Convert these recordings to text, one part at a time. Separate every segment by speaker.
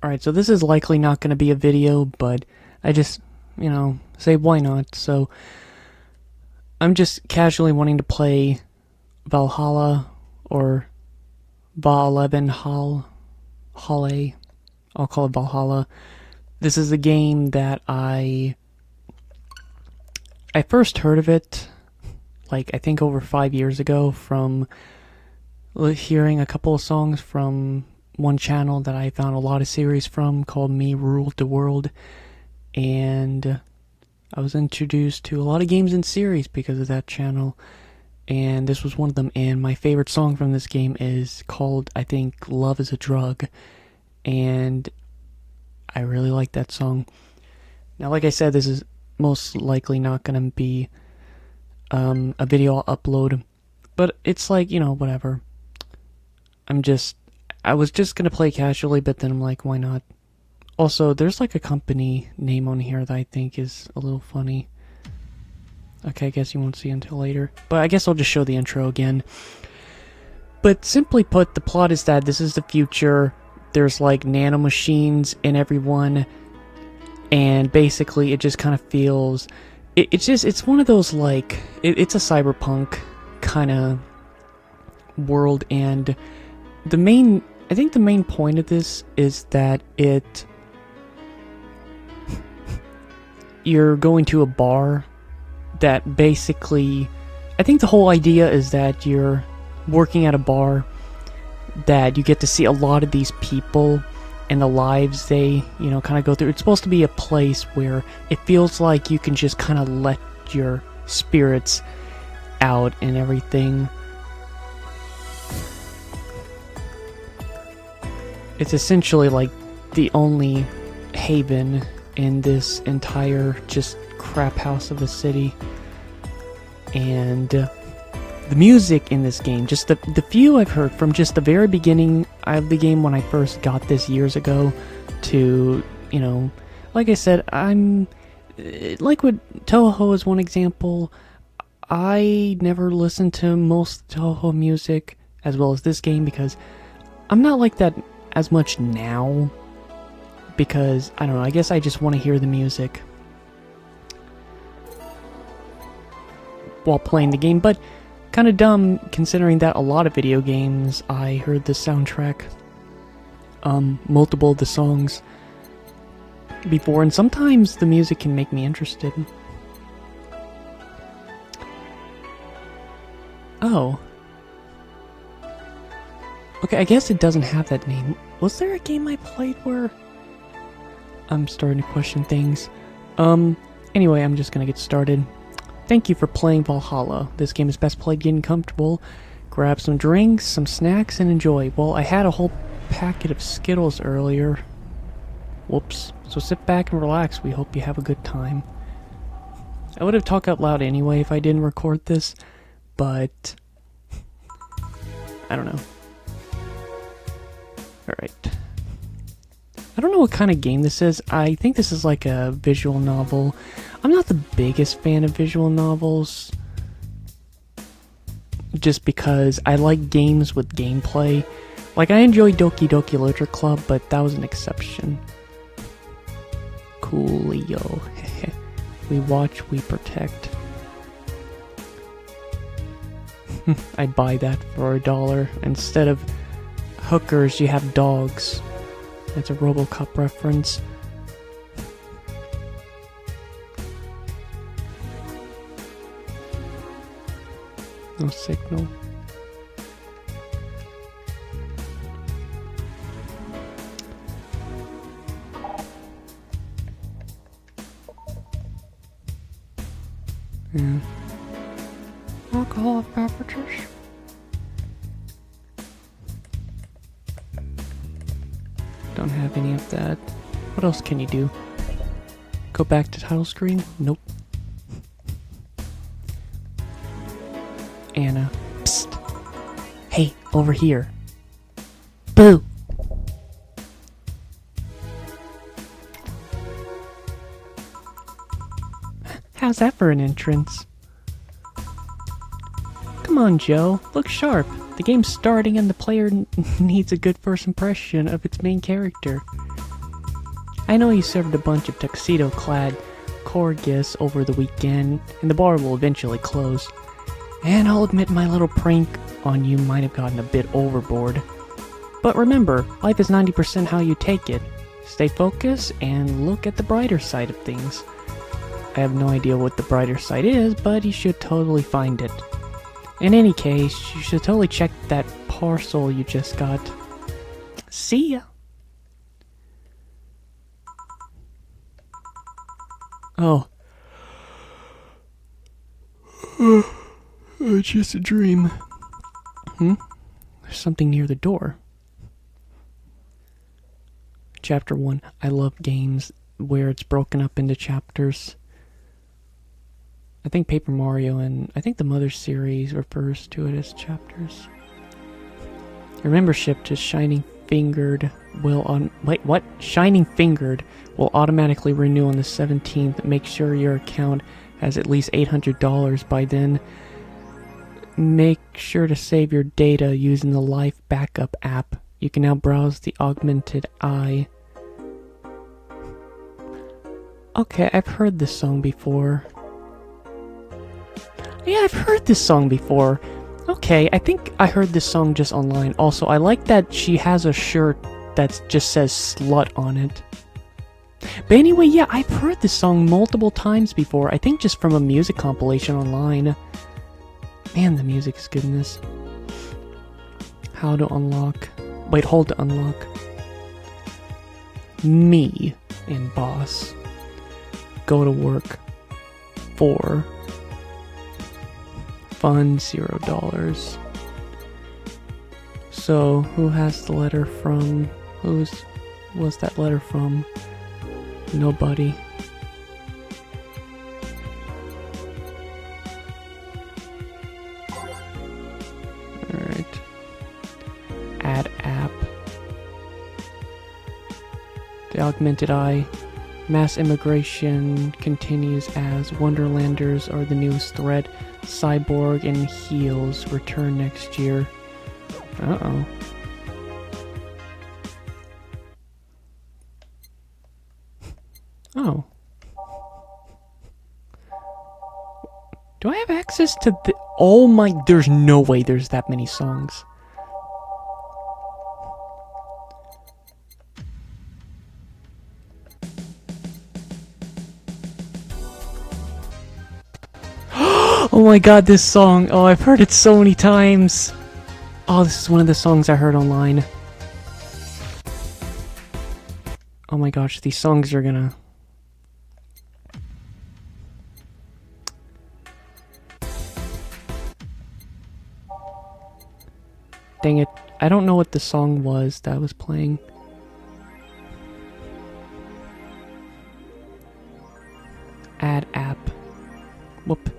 Speaker 1: Alright, so this is likely not going to be a video, but I just, say why not. So, I'm just casually wanting to play Valhalla, or Valhalla. I'll call it Valhalla. This is a game that I first heard of it, like, I think over 5 years ago from hearing a couple of songs from one channel that I found a lot of series from called Me Ruled the World, and I was introduced to a lot of games and series because of that channel, and this was one of them. And my favorite song from this game is called, I think, Love is a Drug, and I really like that song. Now, like I said, this is most likely not going to be a video I'll upload, but it's like, whatever. I was just gonna play casually, but then I'm like, why not? Also, there's like a company name on here that I think is a little funny. Okay, I guess you won't see until later. But I guess I'll just show the intro again. But simply put, the plot is that this is the future. There's like nanomachines in everyone. And basically, it just kind of feels... It's one of those like... It's a cyberpunk kind of world, and I think the main point of this is that you're going to a bar that basically, I think the whole idea is that you're working at a bar that you get to see a lot of these people and the lives they, kind of go through. It's supposed to be a place where it feels like you can just kind of let your spirits out and everything. It's essentially like the only haven in this entire just crap house of a city. And the music in this game, just the few I've heard from just the very beginning of the game when I first got this years ago to, like I said, I'm like with Toho is one example. I never listened to most Toho music as well as this game because I'm not like that as much now, because, I don't know, I guess I just want to hear the music while playing the game, but kind of dumb considering that a lot of video games I heard the soundtrack, multiple of the songs before, and sometimes the music can make me interested. Oh. Okay, I guess it doesn't have that name. Was there a game I played where... I'm starting to question things. Anyway, I'm just gonna get started. Thank you for playing Valhalla. This game is best played getting comfortable. Grab some drinks, some snacks, and enjoy. Well, I had a whole packet of Skittles earlier. Whoops. So sit back and relax. We hope you have a good time. I would have talked out loud anyway if I didn't record this, but... I don't know. Alright. I don't know what kind of game this is. I think this is like a visual novel. I'm not the biggest fan of visual novels, just because I like games with gameplay. Like, I enjoy Doki Doki Literature Club, but that was an exception. Coolio. We watch, we protect. I'd buy that for $1. Instead of hookers, you have dogs. That's a RoboCop reference. No signal. Yeah. Alcoholic beverages. Don't have any of that. What else can you do? Go back to title screen? Nope. Anna. Psst. Hey, over here. Boo! How's that for an entrance? Come on, Joe. Look sharp. The game's starting and the player needs a good first impression of its main character. I know you served a bunch of tuxedo-clad Corgis over the weekend, and the bar will eventually close. And I'll admit my little prank on you might have gotten a bit overboard. But remember, life is 90% how you take it. Stay focused and look at the brighter side of things. I have no idea what the brighter side is, but you should totally find it. In any case, you should totally check that parcel you just got. See ya! Oh. It's just a dream. There's something near the door. Chapter 1. I love games where it's broken up into chapters. I think Paper Mario and I think the Mother series refers to it as chapters. Your membership to Shining Fingered will Shining Fingered will automatically renew on the 17th. Make sure your account has at least $800 by then. Make sure to save your data using the Life Backup app. You can now browse the Augmented Eye. Okay, I've heard this song before. Yeah, I've heard this song before. Okay, I think I heard this song just online. Also, I like that she has a shirt that just says slut on it. But anyway, yeah, I've heard this song multiple times before. I think just from a music compilation online. Man, the music is good in this. How to unlock. Wait, hold to unlock. Me in boss. Go to work. 4. Fund $0. So, who has the letter from? Was that letter from? Nobody. Alright. Add app. The Augmented Eye. Mass immigration continues as Wonderlanders are the newest threat. Cyborg and Heels return next year. Uh-oh. Oh. Do I have access to the... Oh my... There's no way there's that many songs. Oh my god, this song. Oh, I've heard it so many times. Oh, this is one of the songs I heard online. Oh my gosh, these songs are gonna... Dang it. I don't know what the song was that was playing. Add app. Whoop.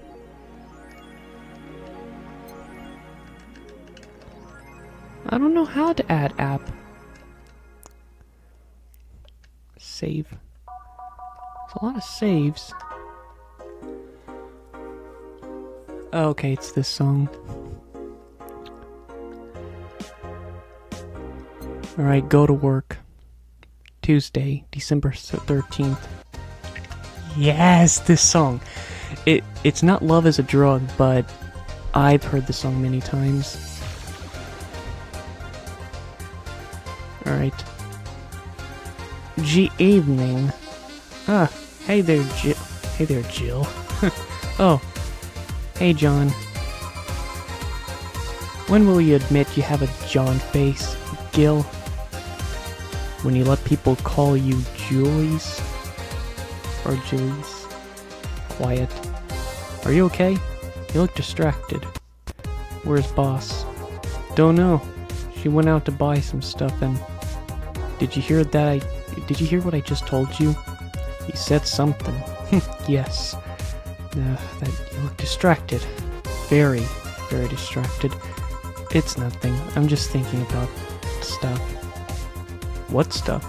Speaker 1: I don't know how to add app. Save. There's a lot of saves. Okay, it's this song. Alright, go to work. Tuesday, December 13th. Yes, this song. It's not Love is a Drug, but I've heard the song many times. Alright. Evening. Ah, hey there, Jill. Hey there, Jill. Oh. Hey, John. When will you admit you have a John face, Gil? When you let people call you Julies? Or Julies? Quiet. Are you okay? You look distracted. Where's Boss? Don't know. She went out to buy some stuff and... Did you hear what I just told you? He said something. Yes. That you look distracted. Very, very distracted. It's nothing. I'm just thinking about stuff. What stuff?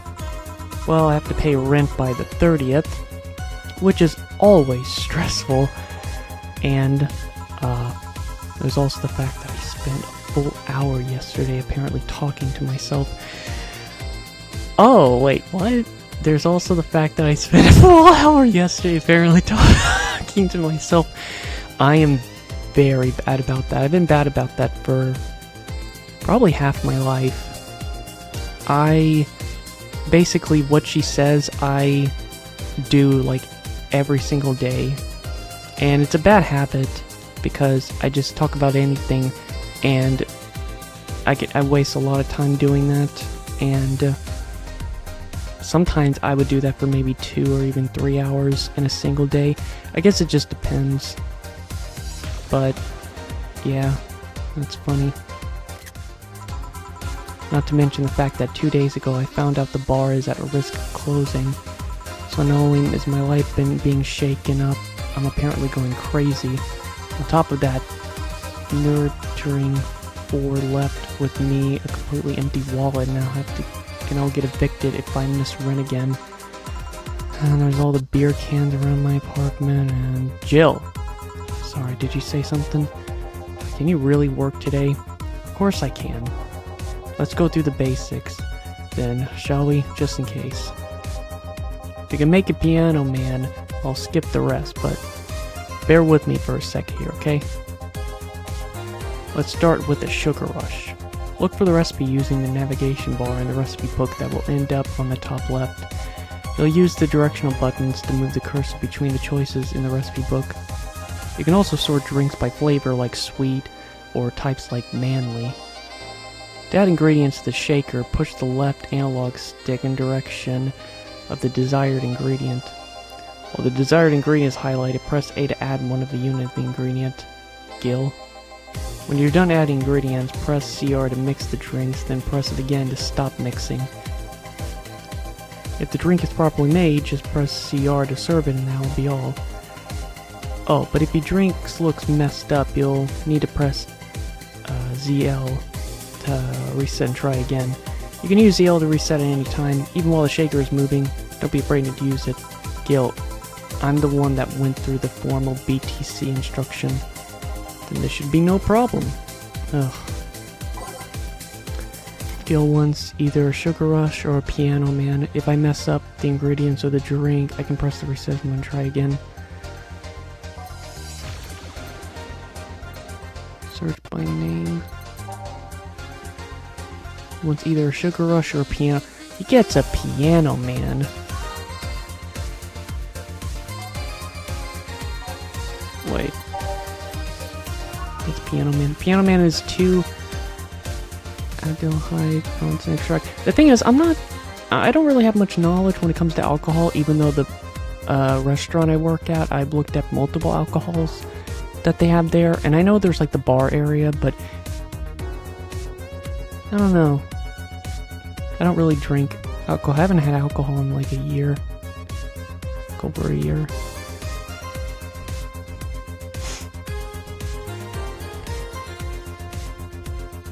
Speaker 1: Well, I have to pay rent by the 30th, which is always stressful. And, there's also the fact that I spent a full hour yesterday apparently talking to myself. Oh, wait, what? there's also the fact that I spent a full hour yesterday apparently talking to myself. I am very bad about that. I've been bad about that for probably half my life. Basically what she says I do like every single day. And it's a bad habit because I just talk about anything and I waste a lot of time doing that. And sometimes I would do that for maybe 2 or even 3 hours in a single day. I guess it just depends. But yeah, that's funny. Not to mention the fact that 2 days ago I found out the bar is at a risk of closing. So not only is my life being shaken up, I'm apparently going crazy. On top of that, nurturing 4 left with me, a completely empty wallet, and I'll get evicted if I miss rent again. And there's all the beer cans around my apartment, and Jill! Sorry, did you say something? Can you really work today? Of course I can. Let's go through the basics, then, shall we? Just in case. If you can make a piano man, I'll skip the rest, but bear with me for a sec here, okay? Let's start with the sugar rush. Look for the recipe using the navigation bar in the recipe book that will end up on the top left. You'll use the directional buttons to move the cursor between the choices in the recipe book. You can also sort drinks by flavor like sweet, or types like manly. To add ingredients to the shaker, push the left analog stick in direction of the desired ingredient. While the desired ingredient is highlighted, press A to add one of the units of the ingredient. Gill. When you're done adding ingredients, press CR to mix the drinks, then press it again to stop mixing. If the drink is properly made, just press CR to serve it and that will be all. Oh, but if your drink looks messed up, you'll need to press ZL to reset and try again. You can use ZL to reset at any time, even while the shaker is moving. Don't be afraid to use it. Gil, I'm the one that went through the formal BTC instruction. Then there should be no problem. Ugh. Gil wants either a sugar rush or a piano man. If I mess up the ingredients or the drink, I can press the reset button and try again. Search by name. Wants either a sugar rush or a piano. He gets a piano man. Wait. It's piano man. Piano man is 2 aldehyde balancing extract. The thing is, I don't really have much knowledge when it comes to alcohol, even though the restaurant I work at, I've looked at multiple alcohols that they have there, and I know there's like the bar area, but I don't know. I don't really drink alcohol. I haven't had alcohol in like a year. Like over a year.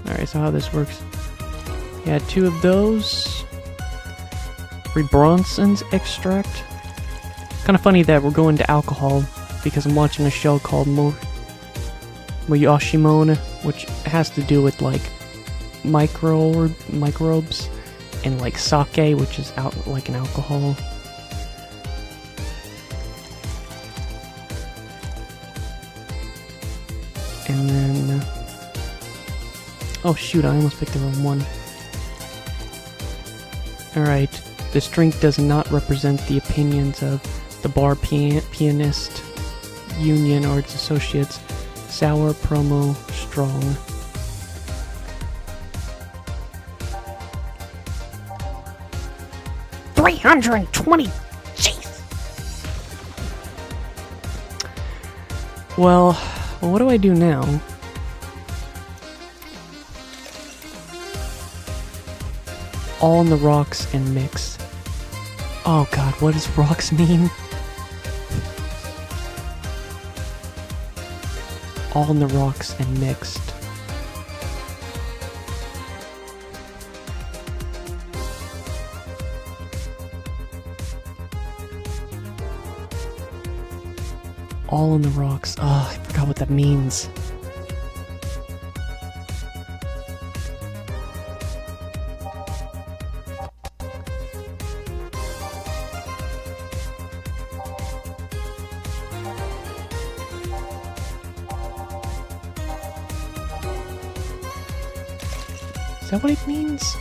Speaker 1: Alright, so how this works. Yeah, 2 of those. 3 Bronson's extract. Kind of funny that we're going to alcohol because I'm watching a show called Moyoshimon, which has to do with like microbes and like sake, which is like an alcohol. And then oh shoot, I almost picked the wrong one. Alright, this drink does not represent the opinions of the bar pianist union or its associates. Sour promo strong. $320. Jeez. Well, what do I do now? All on the rocks and mix. Oh god, what does rocks mean? All in the rocks and mixed. All in the rocks. Oh, I forgot what that means. Is that what it means?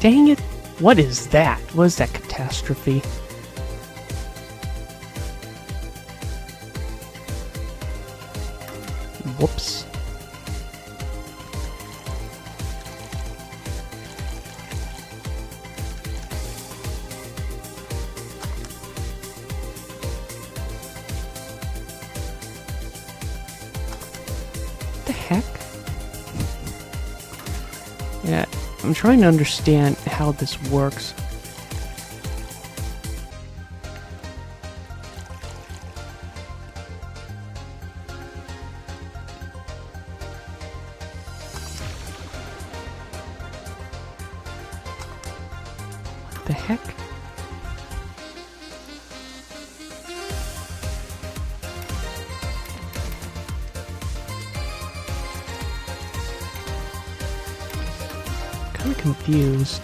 Speaker 1: Dang it! What is that? What is that catastrophe? Whoops. What the heck? Yeah, I'm trying to understand how this works. The heck? Kind of confused.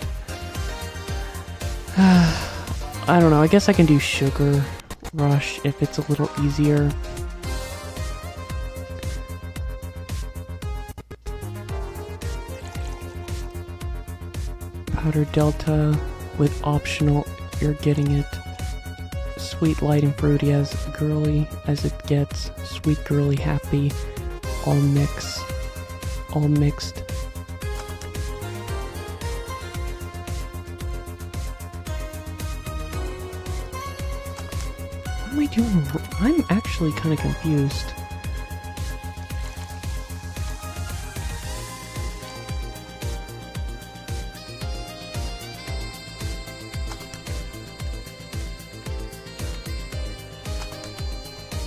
Speaker 1: I don't know, I guess I can do Sugar Rush if it's a little easier. Powder Delta with optional, you're getting it. Sweet, light, and fruity, as girly as it gets. Sweet, girly, happy. All mixed. What am I doing? I'm actually kind of confused.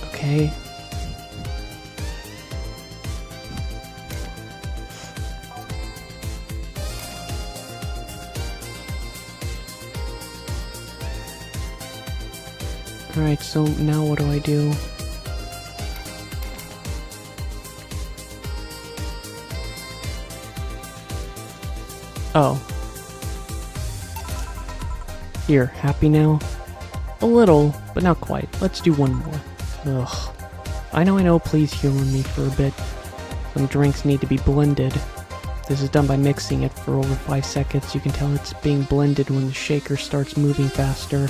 Speaker 1: Okay. Alright, so now what do I do? Oh. Here, happy now? A little, but not quite. Let's do one more. Ugh. I know, please humor me for a bit. Some drinks need to be blended. This is done by mixing it for over 5 seconds. You can tell it's being blended when the shaker starts moving faster.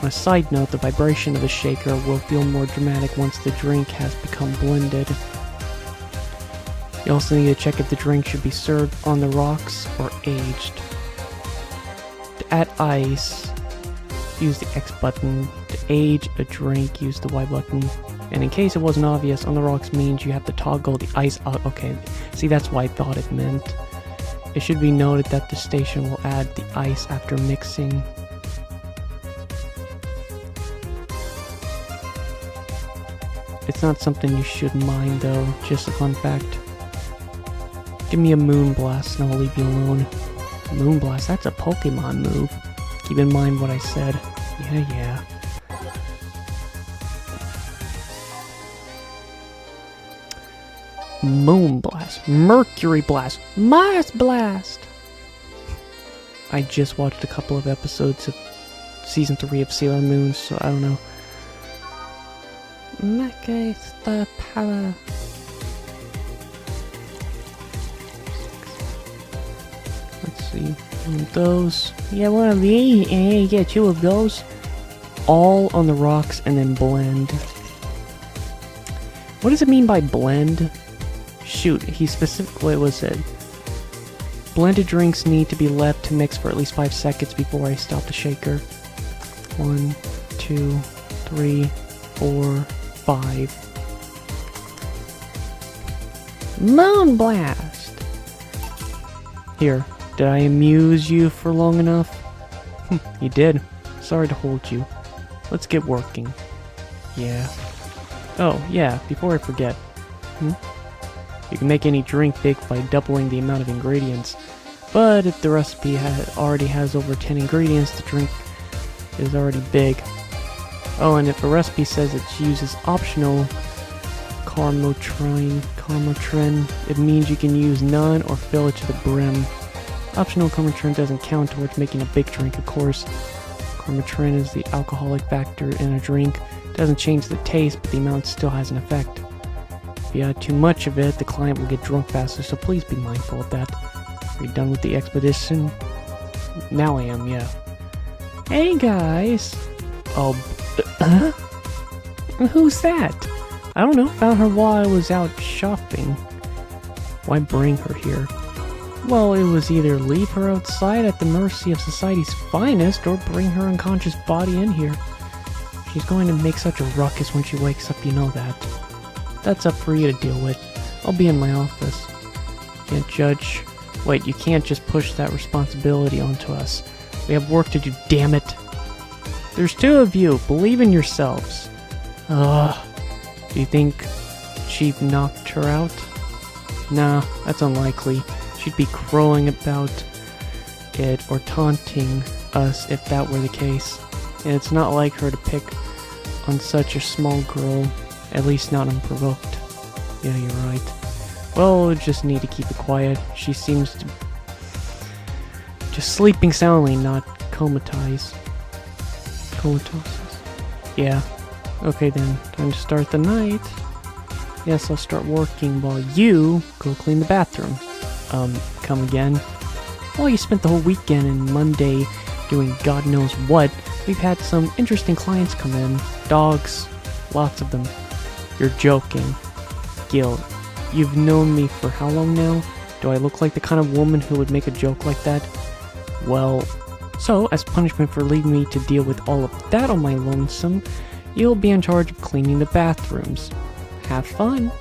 Speaker 1: On a side note, the vibration of the shaker will feel more dramatic once the drink has become blended. You also need to check if the drink should be served on the rocks or aged. To add ice, use the X button. To age a drink, use the Y button. And in case it wasn't obvious, on the rocks means you have to toggle the ice out. Okay, see, that's what I thought it meant. It should be noted that the station will add the ice after mixing. It's not something you should mind though, just a fun fact. Give me a Moonblast and I'll leave you alone. Moonblast, that's a Pokemon move. Keep in mind what I said. Yeah. Moonblast, Mercury Blast, Mars Blast! I just watched a couple of episodes of Season 3 of Sailor Moon, so I don't know. Mecha Star Power. Let's see. One of those. Yeah, one of these. And you get 2 of those. All on the rocks and then blend. What does it mean by blend? Shoot, he specifically was it. Blended drinks need to be left to mix for at least 5 seconds before I stop the shaker. 1, 2, 3, 4, 5. Moonblast! Here, did I amuse you for long enough? You did. Sorry to hold you. Let's get working. Yeah. Oh, yeah, before I forget. You can make any drink big by doubling the amount of ingredients. But if the recipe already has over 10 ingredients, the drink is already big. Oh, and if a recipe says it uses optional Karmotrin, it means you can use none or fill it to the brim. Optional Karmotrin doesn't count towards making a big drink, of course. Karmotrin is the alcoholic factor in a drink. It doesn't change the taste, but the amount still has an effect. If you add too much of it, the client will get drunk faster, so please be mindful of that. Are you done with the expedition? Now I am, yeah. Hey guys! Oh, who's that? I don't know, found her while I was out shopping. Why bring her here? Well, it was either leave her outside at the mercy of society's finest, or bring her unconscious body in here. She's going to make such a ruckus when she wakes up, you know that. That's up for you to deal with. I'll be in my office. Can't judge. Wait, you can't just push that responsibility onto us. We have work to do, damn it. There's two of you. Believe in yourselves. Do you think she knocked her out? Nah, that's unlikely. She'd be crowing about it or taunting us if that were the case. And it's not like her to pick on such a small girl, at least not unprovoked. Yeah, you're right. Well, we'll just need to keep it quiet. She seems to just sleeping soundly, not comatose. Comatosis. Yeah. Okay then, time to start the night. Yes, I'll start working while you go clean the bathroom. Come again? Well, you spent the whole weekend and Monday doing God knows what. We've had some interesting clients come in. Dogs. Lots of them. You're joking. Gil, you've known me for how long now? Do I look like the kind of woman who would make a joke like that? Well, so, as punishment for leaving me to deal with all of that on my lonesome, you'll be in charge of cleaning the bathrooms. Have fun.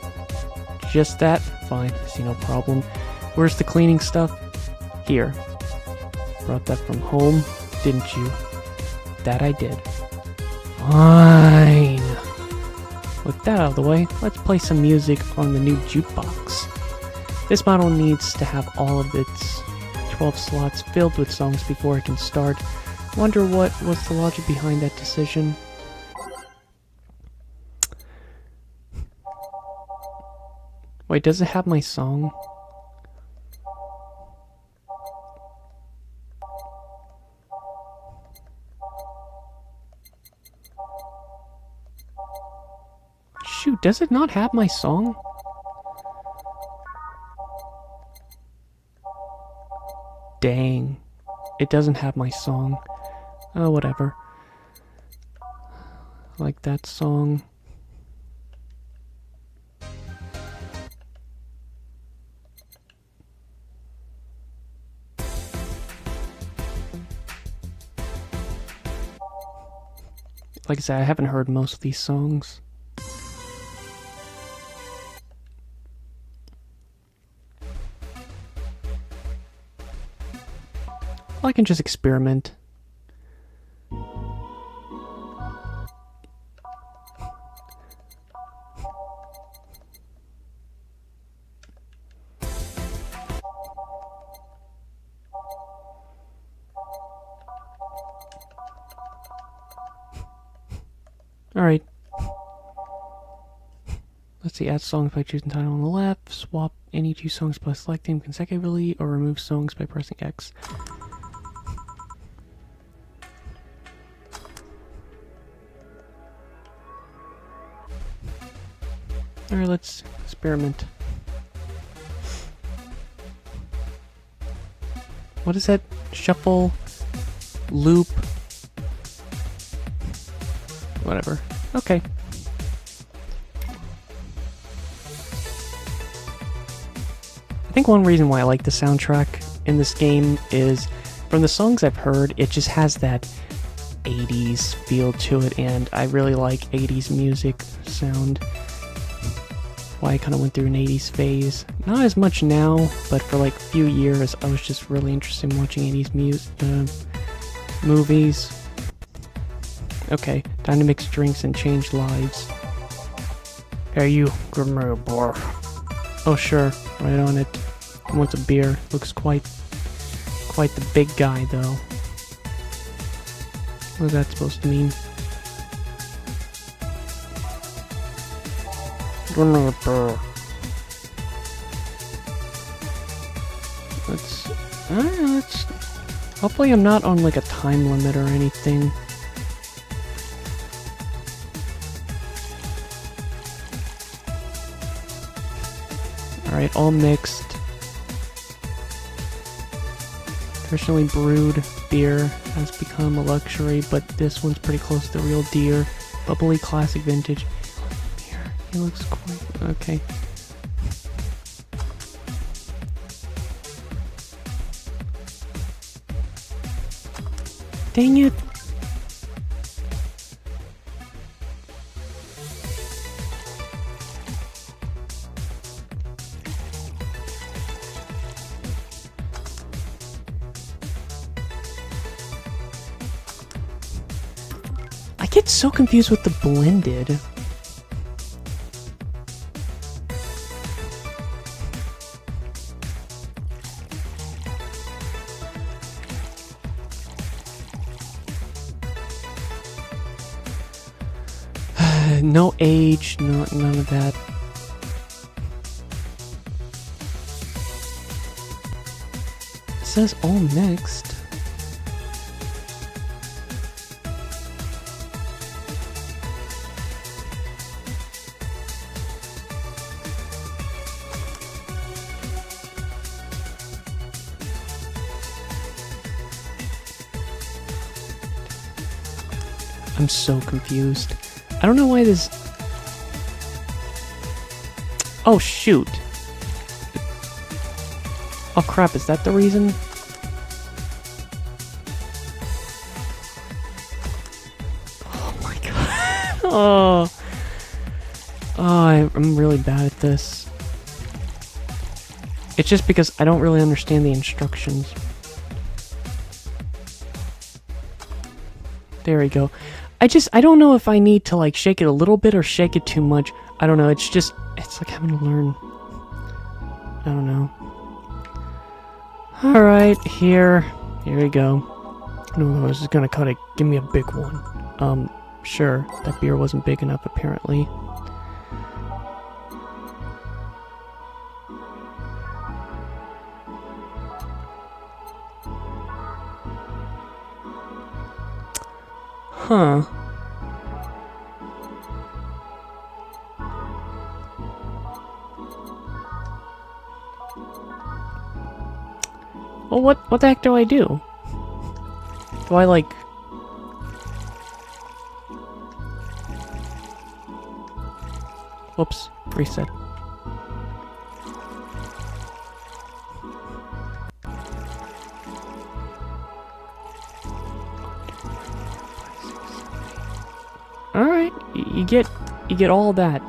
Speaker 1: Just that? Fine, I see no problem. Where's the cleaning stuff? Here. Brought that from home, didn't you? That I did. Fine. With that out of the way, let's play some music on the new jukebox. This model needs to have all of its 12 slots filled with songs before it can start. Wonder what was the logic behind that decision. Wait, does it have my song? Shoot, does it not have my song? Dang. It doesn't have my song. Oh, whatever. Like that song. Like I said, I haven't heard most of these songs. I can just experiment. Alright. Let's see, add songs by choosing title on the left, swap any two songs by selecting them consecutively, or remove songs by pressing X. Alright, let's experiment. What is that? Shuffle, loop, whatever. Okay. I think one reason why I like the soundtrack in this game is, from the songs I've heard, it just has that 80s feel to it, and I really like 80s music sound. Why I kind of went through an 80s phase. Not as much now, but for like a few years I was just really interested in watching 80s movies. Okay, time to mix drinks and change lives. Hey you, give me a bar. Oh sure, right on it. Who wants a beer? Looks quite the big guy though. What is that supposed to mean? Give me a beer. Let's... Hopefully I'm not on like a time limit or anything. Alright, all mixed. Traditionally brewed beer has become a luxury, but this one's pretty close to the real deal. Bubbly classic vintage beer. He looks quite... okay. Dang it! I get so confused with the blended. No age, none of that. It says all mixed. I'm so confused. I don't know why this... Oh, shoot. Oh, crap, is that the reason? Oh, my God. Oh. Oh, I'm really bad at this. It's just because I don't really understand the instructions. There we go. I don't know if I need to, like, shake it a little bit or shake it too much. I don't know, it's like having to learn. I don't know. Alright, here we go. No, I was just gonna cut it. Give me a big one. Sure, that beer wasn't big enough, apparently. Huh. Well, what the heck do I do? Do I, like... Whoops. Reset. Alright, you get all that.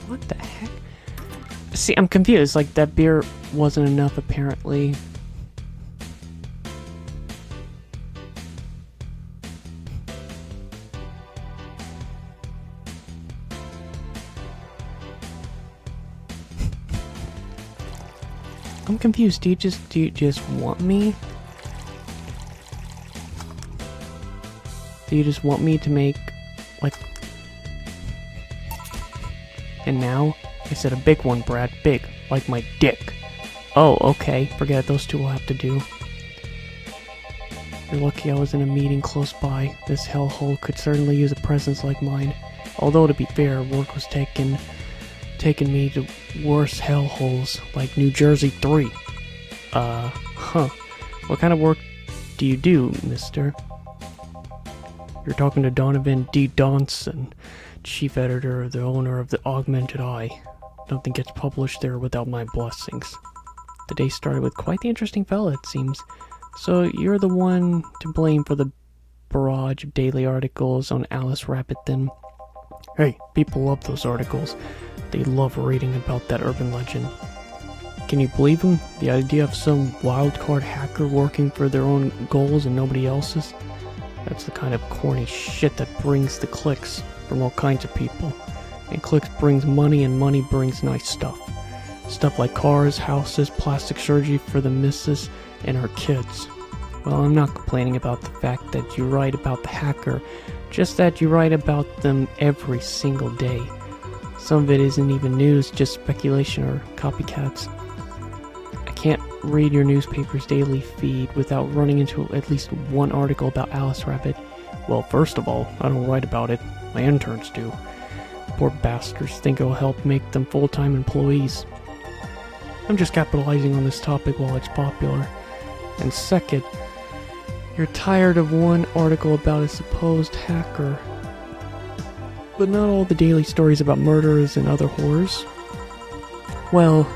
Speaker 1: What the heck? See, I'm confused. Like, that beer wasn't enough, apparently. I'm confused. Do you just want me? Do you just want me to make, like... And now? I said a big one, Brad. Big. Like my dick. Oh, okay. Forget it. Those two will have to do. You're lucky I was in a meeting close by. This hellhole could certainly use a presence like mine. Although, to be fair, work was taking me to worse hellholes, like New Jersey 3. Huh. What kind of work do you do, mister? You're talking to Donovan D. Donson, chief editor, the owner of the Augmented Eye. Nothing gets published there without my blessings. The day started with quite the interesting fella, it seems. So you're the one to blame for the barrage of daily articles on Alice Rapid, then? Hey, people love those articles. They love reading about that urban legend. Can you believe him? The idea of some wildcard hacker working for their own goals and nobody else's? That's the kind of corny shit that brings the clicks from all kinds of people. And clicks brings money, and money brings nice stuff. Stuff like cars, houses, plastic surgery for the missus and her kids. Well, I'm not complaining about the fact that you write about the hacker, just that you write about them every single day. Some of it isn't even news, just speculation or copycats. I can't read your newspaper's daily feed without running into at least one article about Alice Rabbit. Well, first of all, I don't write about it. My interns do. Poor bastards think it'll help make them full-time employees. I'm just capitalizing on this topic while it's popular. And second, you're tired of one article about a supposed hacker. But not all the daily stories about murderers and other horrors. Well,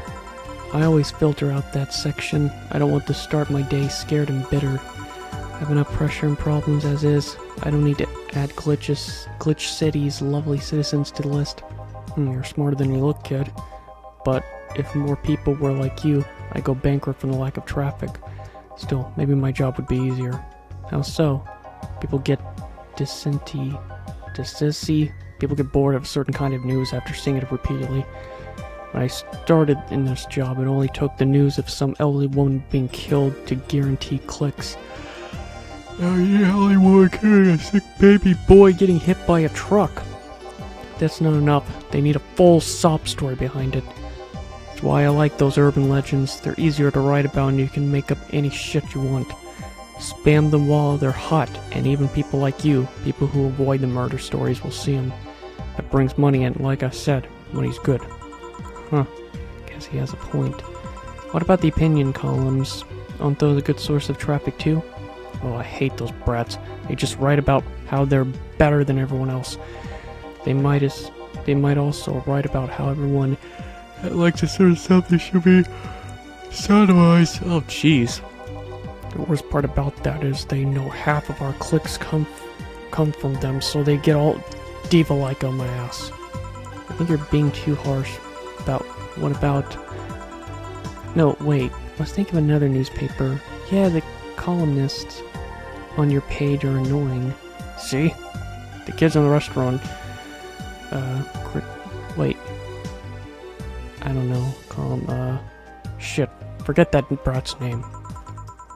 Speaker 1: I always filter out that section. I don't want to start my day scared and bitter. I have enough pressure and problems as is. I don't need to add Glitch City's lovely citizens to the list. You're smarter than you look, kid. But if more people were like you, I'd go bankrupt from the lack of traffic. Still, maybe my job would be easier. How so? People get people get bored of a certain kind of news after seeing it repeatedly. When I started in this job, it only took the news of some elderly woman being killed to guarantee clicks. Oh yeah, elderly woman carrying a sick baby boy getting hit by a truck. That's not enough. They need a full sob story behind it. That's why I like those urban legends. They're easier to write about and you can make up any shit you want. Spam them while they're hot, and even people like you, people who avoid the murder stories, will see them. That brings money in, like I said, money's good. Huh, guess he has a point. What about the opinion columns? Aren't those a good source of traffic too? Oh, I hate those brats. They just write about how they're better than everyone else. They might also write about how everyone that likes a certain something should be sodomized. Oh, jeez. The worst part about that is they know half of our clicks come from them, so they get all diva-like on my ass. I think you're being too harsh. What about... No, wait. I was thinking of another newspaper. Yeah, the columnists on your page are annoying. See? The kids in the restaurant. Wait. I don't know. Shit. Forget that brat's name.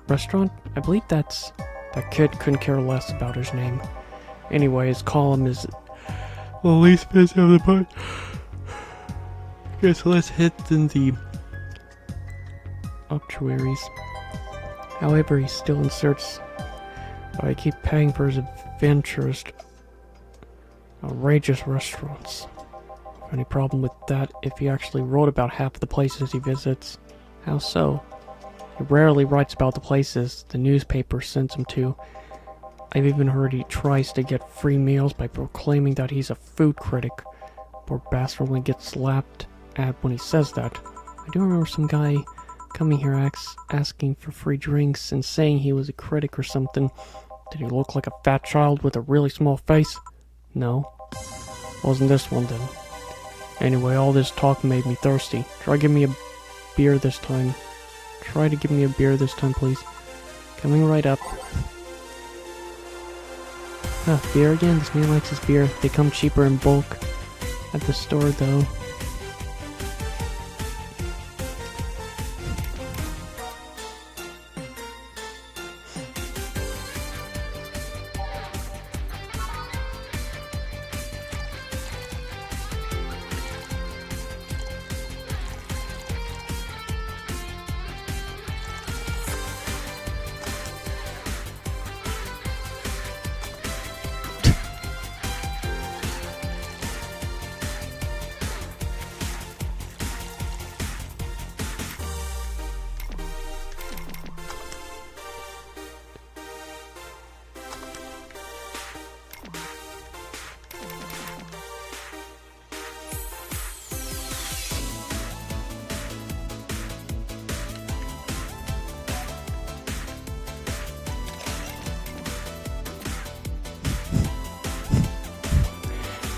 Speaker 1: Restaurant? I believe that kid couldn't care less about his name. Anyway, his column is the least busy of the bunch. Gets less hits than the obituaries. However, he still inserts, I keep paying for his adventurous, outrageous restaurants. Any problem with that if he actually wrote about half the places he visits? How so? He rarely writes about the places the newspaper sends him to. I've even heard he tries to get free meals by proclaiming that he's a food critic. Poor bastard only gets slapped at when he says that. I do remember some guy coming here asking for free drinks and saying he was a critic or something. Did he look like a fat child with a really small face? No. Wasn't this one then. Anyway, all this talk made me thirsty. Try to give me a beer this time, please. Coming right up. Beer again? This man likes his beer. They come cheaper in bulk at the store, though.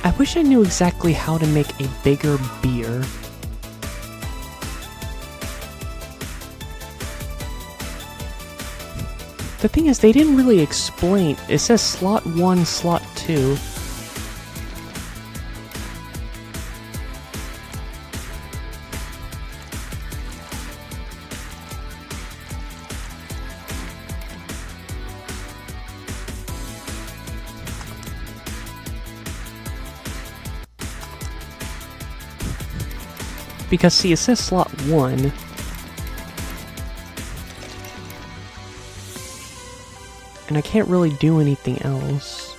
Speaker 1: I wish I knew exactly how to make a bigger beer. The thing is, they didn't really explain. It says slot 1, slot 2. Because, see, it says slot 1. And I can't really do anything else.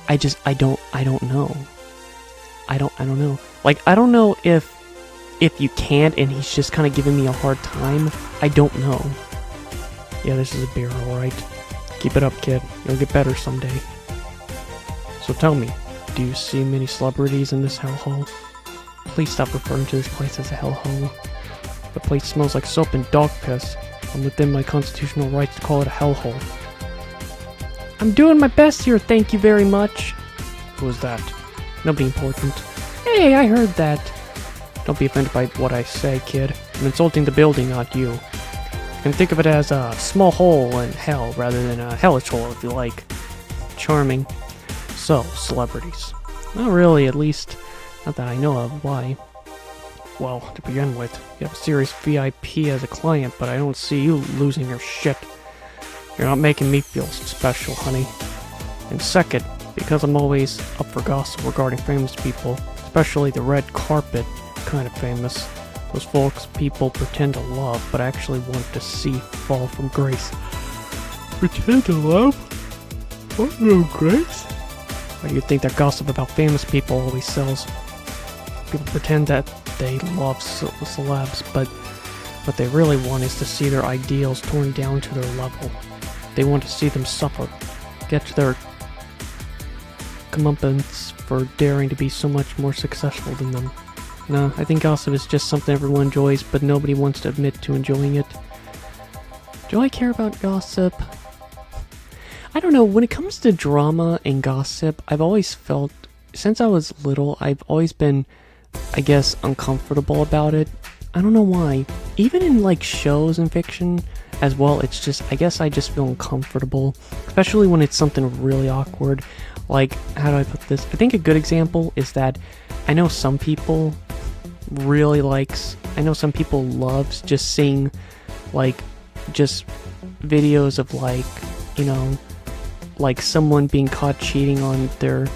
Speaker 1: I don't know. I don't know. Like, I don't know if you can't and he's just kind of giving me a hard time. I don't know. Yeah, this is a beer, alright. Keep it up, kid. You'll get better someday. So tell me, do you see many celebrities in this hellhole? Please stop referring to this place as a hellhole. The place smells like soap and dog piss. I'm within my constitutional rights to call it a hellhole. I'm doing my best here, thank you very much. Who was that? Nobody important. Hey, I heard that. Don't be offended by what I say, kid. I'm insulting the building, not you. You can think of it as a small hole in hell rather than a hellish hole, if you like. Charming. So, celebrities. Not really, at least. Not that I know of. Why? Well, to begin with, you have a serious VIP as a client, but I don't see you losing your shit. You're not making me feel special, honey. And second, because I'm always up for gossip regarding famous people, especially the red carpet kind of famous, those folks people pretend to love, but actually want to see fall from grace. Pretend to love? What, no grace? Why do you think that gossip about famous people always sells? People pretend that they love celebs, but what they really want is to see their ideals torn down to their level. They want to see them suffer, get their comeuppance for daring to be so much more successful than them. No, I think gossip is just something everyone enjoys, but nobody wants to admit to enjoying it. Do I care about gossip? I don't know, when it comes to drama and gossip, I've always felt, since I was little, I've always been, I guess, uncomfortable about it. I don't know why. Even in, like, shows and fiction as well, it's just, I guess I just feel uncomfortable. Especially when it's something really awkward. Like, how do I put this? I think a good example is that I know some people really likes, I know some people loves just seeing, like, just videos of, like, you know, like someone being caught cheating on their,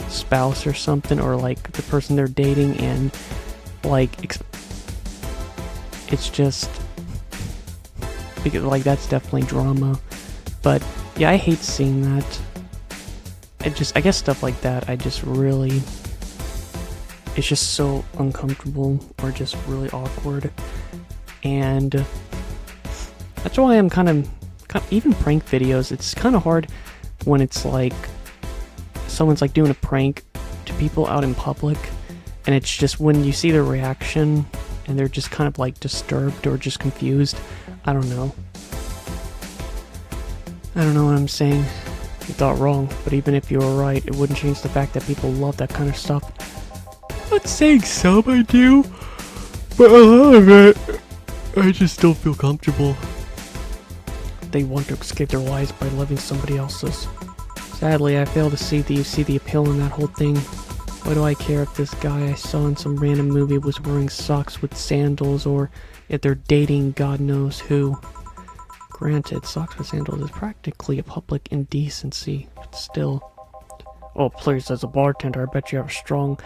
Speaker 1: spouse or something, or like the person they're dating, and like it's just because like that's definitely drama. But yeah, I hate seeing that. I guess stuff like that, I just really, it's just so uncomfortable or just really awkward, and that's why I'm kind of even prank videos, it's kind of hard when it's like someone's like doing a prank to people out in public, and it's just when you see their reaction and they're just kind of like disturbed or just confused. I don't know what I'm saying. You thought wrong, but even if you were right, it wouldn't change the fact that people love that kind of stuff. I'm not saying some I do, but a lot of it, I just don't feel comfortable. They want to escape their lives by living somebody else's. Sadly, I fail to see the appeal in that whole thing. Why do I care if this guy I saw in some random movie was wearing socks with sandals, or if they're dating God knows who? Granted, socks with sandals is practically a public indecency, but still. Oh, please, as a bartender, I bet you have a strong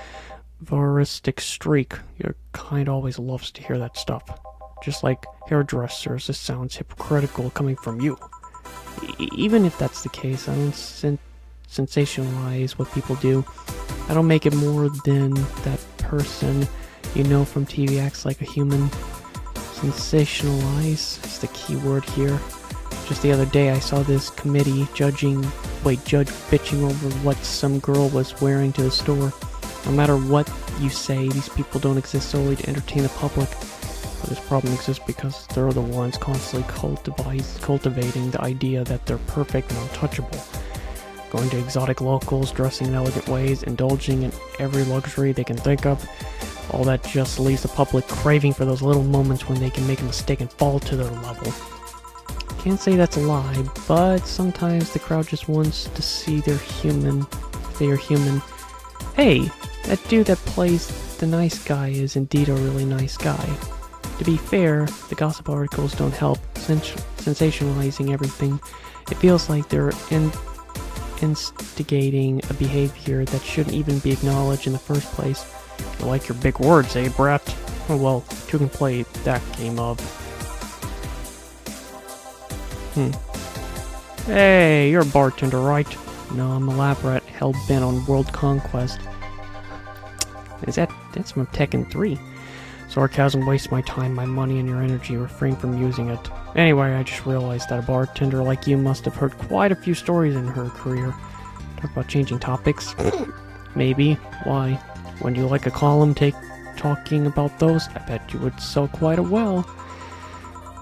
Speaker 1: voyeuristic streak. Your kind always loves to hear that stuff. Just like hairdressers, this sounds hypocritical coming from you. Even if that's the case, I don't sensationalize what people do. I don't make it more than that person you know from TV acts like a human. Sensationalize is the key word here. Just the other day I saw this committee judge bitching over what some girl was wearing to the store. No matter what you say, these people don't exist solely to entertain the public. But this problem exists because they're the ones constantly cultivating the idea that they're perfect and untouchable. Going to exotic locals, dressing in elegant ways, indulging in every luxury they can think of, All that just leaves the public craving for those little moments when they can make a mistake and fall to their level. Can't say that's a lie, but sometimes the crowd just wants to see they're human. They are human. Hey, that dude that plays the nice guy is indeed a really nice guy. To be fair, the gossip articles don't help sensationalizing everything. It feels like they're instigating a behavior that shouldn't even be acknowledged in the first place. You like your big words, eh, Brett? Oh well, two can play that game of... Hey, you're a bartender, right? No, I'm a lab rat, hell-bent on world conquest. That's from Tekken 3. Sarcasm wastes my time, my money, and your energy. Refrain from using it. Anyway, I just realized that a bartender like you must have heard quite a few stories in her career. Talk about changing topics? Maybe. Why? Wouldn't you like a column talking about those? I bet you would sell quite well.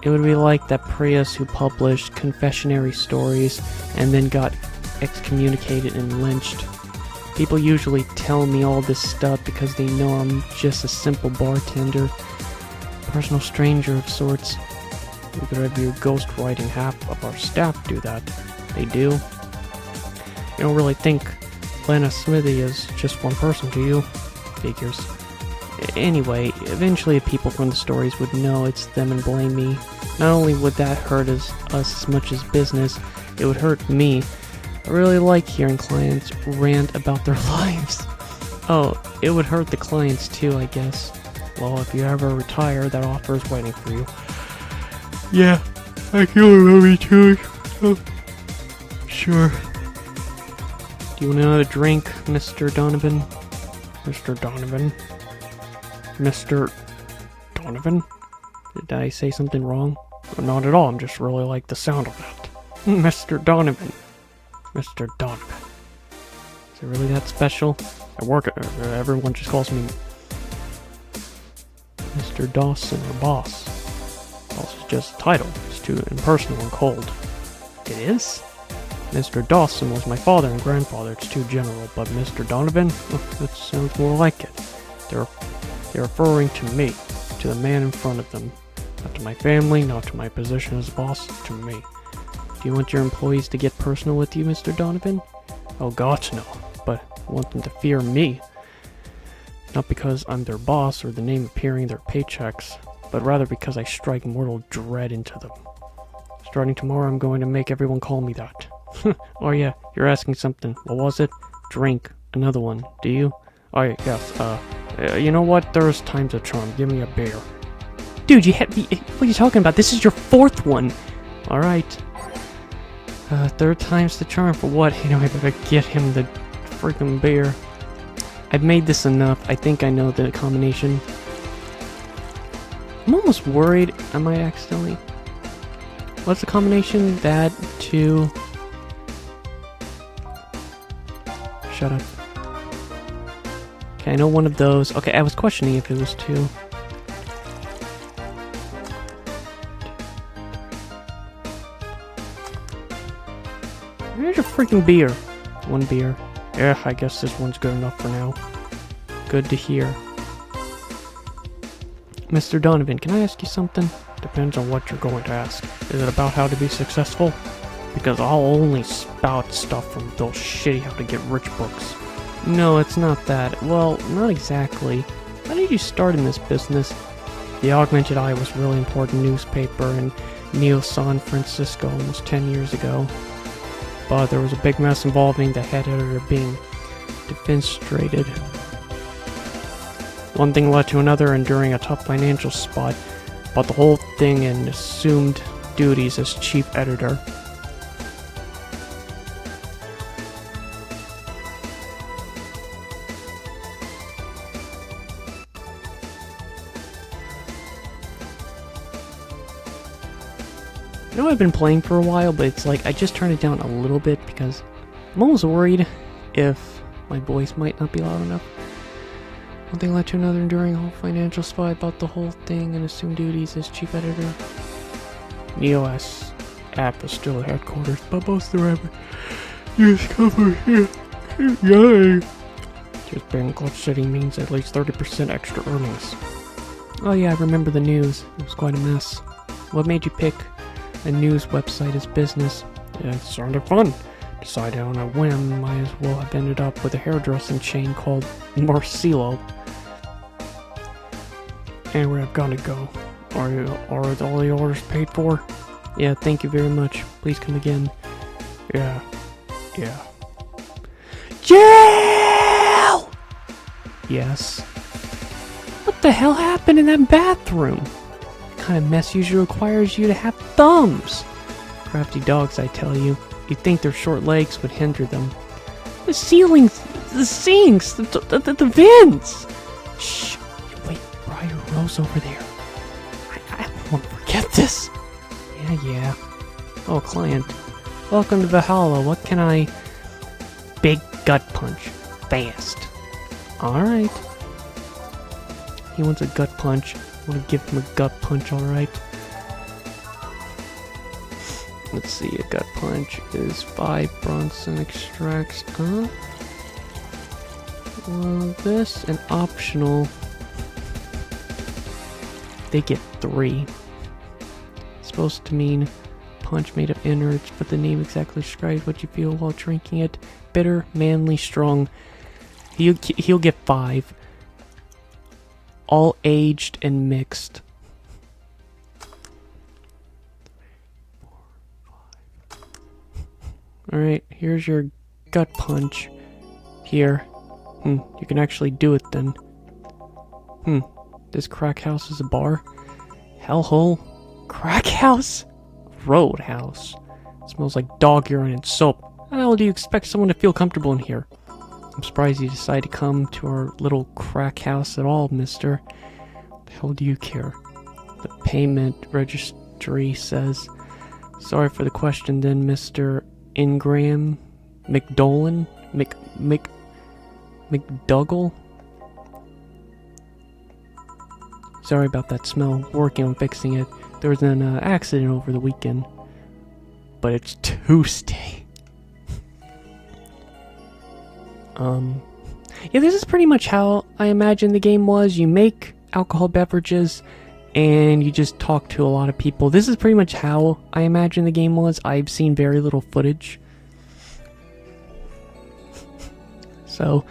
Speaker 1: It would be like that Prius who published confessionary stories and then got excommunicated and lynched. People usually tell me all this stuff because they know I'm just a simple bartender. Personal stranger of sorts. We could review ghostwriting half of our staff do that. They do. You don't really think Lana Smithy is just one person, do you? Figures. Anyway, eventually people from the stories would know it's them and blame me. Not only would that hurt us as much as business, it would hurt me. I really like hearing clients rant about their lives. Oh, it would hurt the clients too, I guess. Well, if you ever retire, that offer is waiting for you. Yeah, I feel really too. Oh, sure. Do you want another drink, Mr. Donovan? Mr. Donovan? Mr. Donovan? Did I say something wrong? Well, not at all, I'm just really like the sound of that. Mr. Donovan. Mr. Donovan. Is it really that special? I work at everyone just calls me Mr. Dawson or Boss. Boss is just a title. It's too impersonal and cold. It is? Mr. Dawson was my father and grandfather. It's too general, but Mr. Donovan? Oh, that sounds more like it. They're referring to me, to the man in front of them. Not to my family, not to my position as boss, to me. Do you want your employees to get personal with you, Mr. Donovan? Oh gosh, no. But I want them to fear me. Not because I'm their boss or the name appearing in their paychecks, but rather because I strike mortal dread into them. Starting tomorrow, I'm going to make everyone call me that. Oh yeah, you're asking something. What was it? Drink. Another one. Do you? Oh yes, you know what? There's times a charm. Give me a beer. Dude, what are you talking about? This is your fourth one. Alright. Third time's the charm for what? You know, I better get him the freaking beer. I've made this enough. I think I know the combination. I'm almost worried I might accidentally... What's the combination? That, two... Shut up. Okay, I know one of those. Okay, I was questioning if it was two. Where's your freaking beer? One beer. Yeah, I guess this one's good enough for now. Good to hear. Mr. Donovan, can I ask you something? Depends on what you're going to ask. Is it about how to be successful? Because I'll only spout stuff from those shitty how to get rich books. No, it's not that. Well, not exactly. How did you start in this business? The Augmented Eye was a really important newspaper in Neo San Francisco almost 10 years ago. But there was a big mess involving the head editor being defenestrated. One thing led to another, and during a tough financial spot, bought the whole thing and assumed duties as chief editor. I know I've been playing for a while, but it's like I just turned it down a little bit because I'm almost worried if my voice might not be loud enough. One thing led to another, and during a whole financial spot, about the whole thing and assumed duties as chief editor. NeoS app is still at headquarters, but most of the use cover here. Yay! Just being Glitch City means at least 30% extra earnings. Oh yeah, I remember the news. It was quite a mess. What made you pick a news website as business? Yeah, it sounded fun. Decided on a whim, might as well have ended up with a hairdressing chain called Marcelo. Anyway, I've got to go. Are all the orders paid for? Yeah, thank you very much. Please come again. Yeah. Jill! Yes. What the hell happened in that bathroom? What kind of mess usually requires you to have thumbs? Crafty dogs, I tell you. You'd think their short legs would hinder them. The ceilings, the sinks, the vents! Shh! Wait, Briar Rose over there. I won't forget this. Yeah. Oh, client. Welcome to Valhalla. What can I... Big gut punch. Fast. Alright. He wants a gut punch. I want to give him a gut punch, alright. Let's see, a gut punch is 5 Bronson extracts. Well, this and optional. They get 3. It's supposed to mean punch made of innards, but the name exactly describes what you feel while drinking it. Bitter, manly, strong. He'll get 5. All aged and mixed. 4, 5. Alright, here's your gut punch. Here. You can actually do it then. This crack house is a bar? Hellhole? Crack house? Roadhouse. Smells like dog urine and soap. How the hell do you expect someone to feel comfortable in here? I'm surprised you decided to come to our little crack house at all, mister. What the hell do you care? The payment registry says... Sorry for the question then, Mr. Ingram McDolan? McDougall? Sorry about that smell. Working on fixing it. There was an accident over the weekend. But it's Tuesday. Yeah, this is pretty much how I imagine the game was. You make alcohol beverages, and you just talk to a lot of people. This is pretty much how I imagine the game was. I've seen very little footage. So,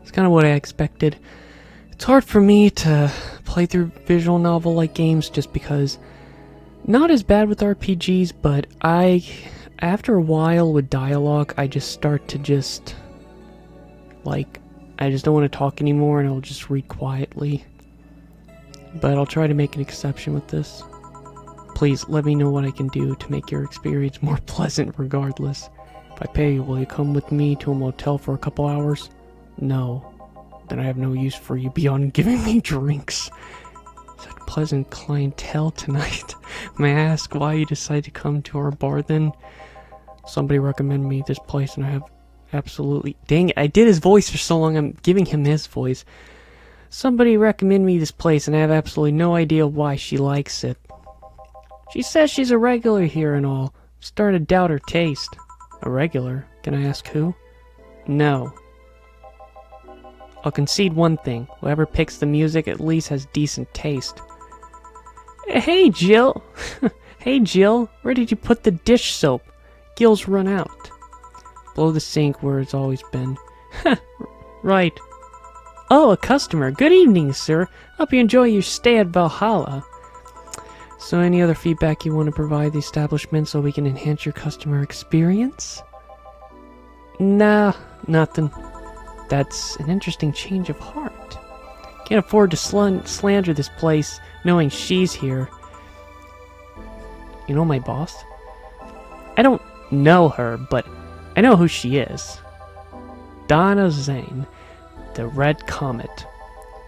Speaker 1: it's kind of what I expected. It's hard for me to play through visual novel-like games just because... Not as bad with RPGs, but after a while with dialogue, I just start to just... Like, I just don't want to talk anymore and I'll just read quietly. But I'll try to make an exception with this. Please, let me know what I can do to make your experience more pleasant regardless. If I pay you, will you come with me to a motel for a couple hours? No. Then I have no use for you beyond giving me drinks. Such pleasant clientele tonight. May I ask why you decided to come to our bar then? Somebody recommended me this place and I have absolutely... Dang it, I did his voice for so long, I'm giving him his voice. Somebody recommended me this place and I have absolutely no idea why she likes it. She says she's a regular here and all. I'm starting to doubt her taste. A regular? Can I ask who? No. I'll concede one thing. Whoever picks the music at least has decent taste. Hey, Jill! Hey, Jill! Where did you put the dish soap? Gil's run out. Below the sink where it's always been. Right. Oh, a customer. Good evening, sir. Hope you enjoy your stay at Valhalla. So any other feedback you want to provide the establishment so we can enhance your customer experience? Nah, nothing. That's an interesting change of heart. Can't afford to slander this place knowing she's here. You know my boss? I don't know her, but I know who she is. Donna Zane, the Red Comet.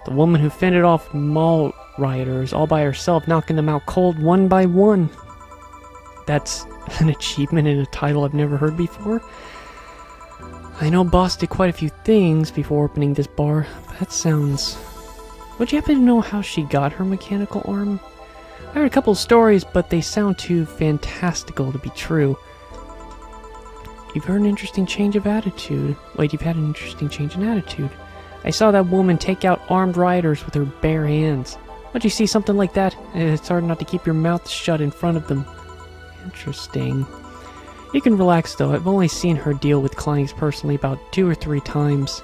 Speaker 1: The woman who fended off mall rioters all by herself, knocking them out cold one by one. That's an achievement in a title I've never heard before. I know Boss did quite a few things before opening this bar. That sounds... Would you happen to know how she got her mechanical arm? I heard a couple of stories, but they sound too fantastical to be true. You've heard an interesting change of attitude. Wait, you've had an interesting change in attitude. I saw that woman take out armed rioters with her bare hands. Once you see something like that, it's hard not to keep your mouth shut in front of them. Interesting. You can relax though, I've only seen her deal with clients personally about 2 or 3 times.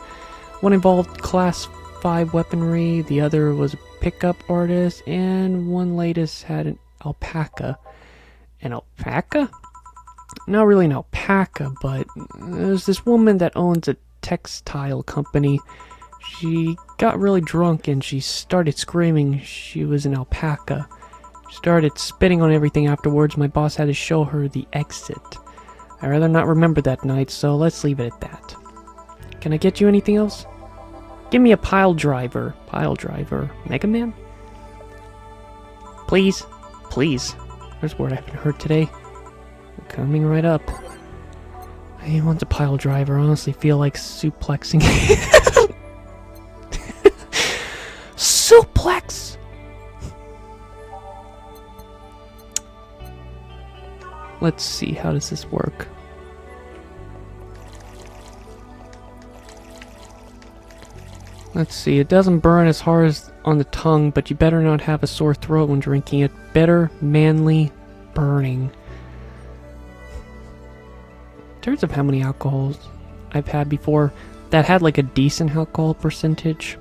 Speaker 1: One involved Class 5 weaponry, the other was a pickup artist, and one latest had an alpaca. An alpaca? Not really an alpaca, but there's this woman that owns a textile company. She got really drunk and she started screaming she was an alpaca. She started spitting on everything afterwards. My boss had to show her the exit. I'd rather not remember that night, so let's leave it at that. Can I get you anything else? Give me a pile driver. Pile driver. Mega Man? Please. Please. There's a word I haven't heard today. Coming right up. He wants a pile driver. I honestly feel like suplexing. Suplex! Let's see, how does this work? Let's see, it doesn't burn as hard as on the tongue, but you better not have a sore throat when drinking it. Better, manly, burning. In terms of how many alcohols I've had before that had like a decent alcohol percentage.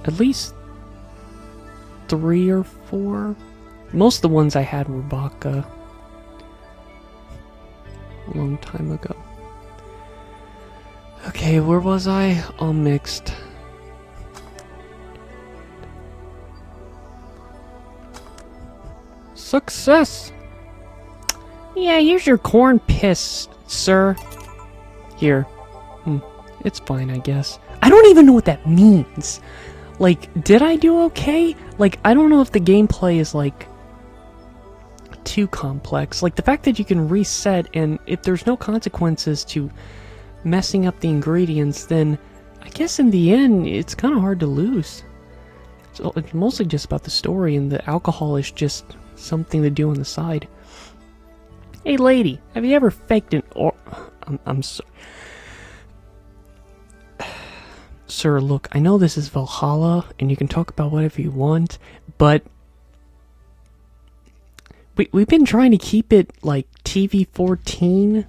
Speaker 1: At least 3 or 4. Most of the ones I had were vodka. A long time ago. Okay, where was I? All mixed. Success! Yeah, here's your corn piss, sir. Here. It's fine, I guess. I don't even know what that means. Like, did I do okay? Like, I don't know if the gameplay is, like, too complex. Like, the fact that you can reset, and if there's no consequences to messing up the ingredients, then I guess in the end, it's kind of hard to lose. So it's mostly just about the story, and the alcohol is just something to do on the side. Hey, lady, have you ever faked an I'm sorry. Sir, look, I know this is Valhalla, and you can talk about whatever you want, but we've been trying to keep it, like, TV-14,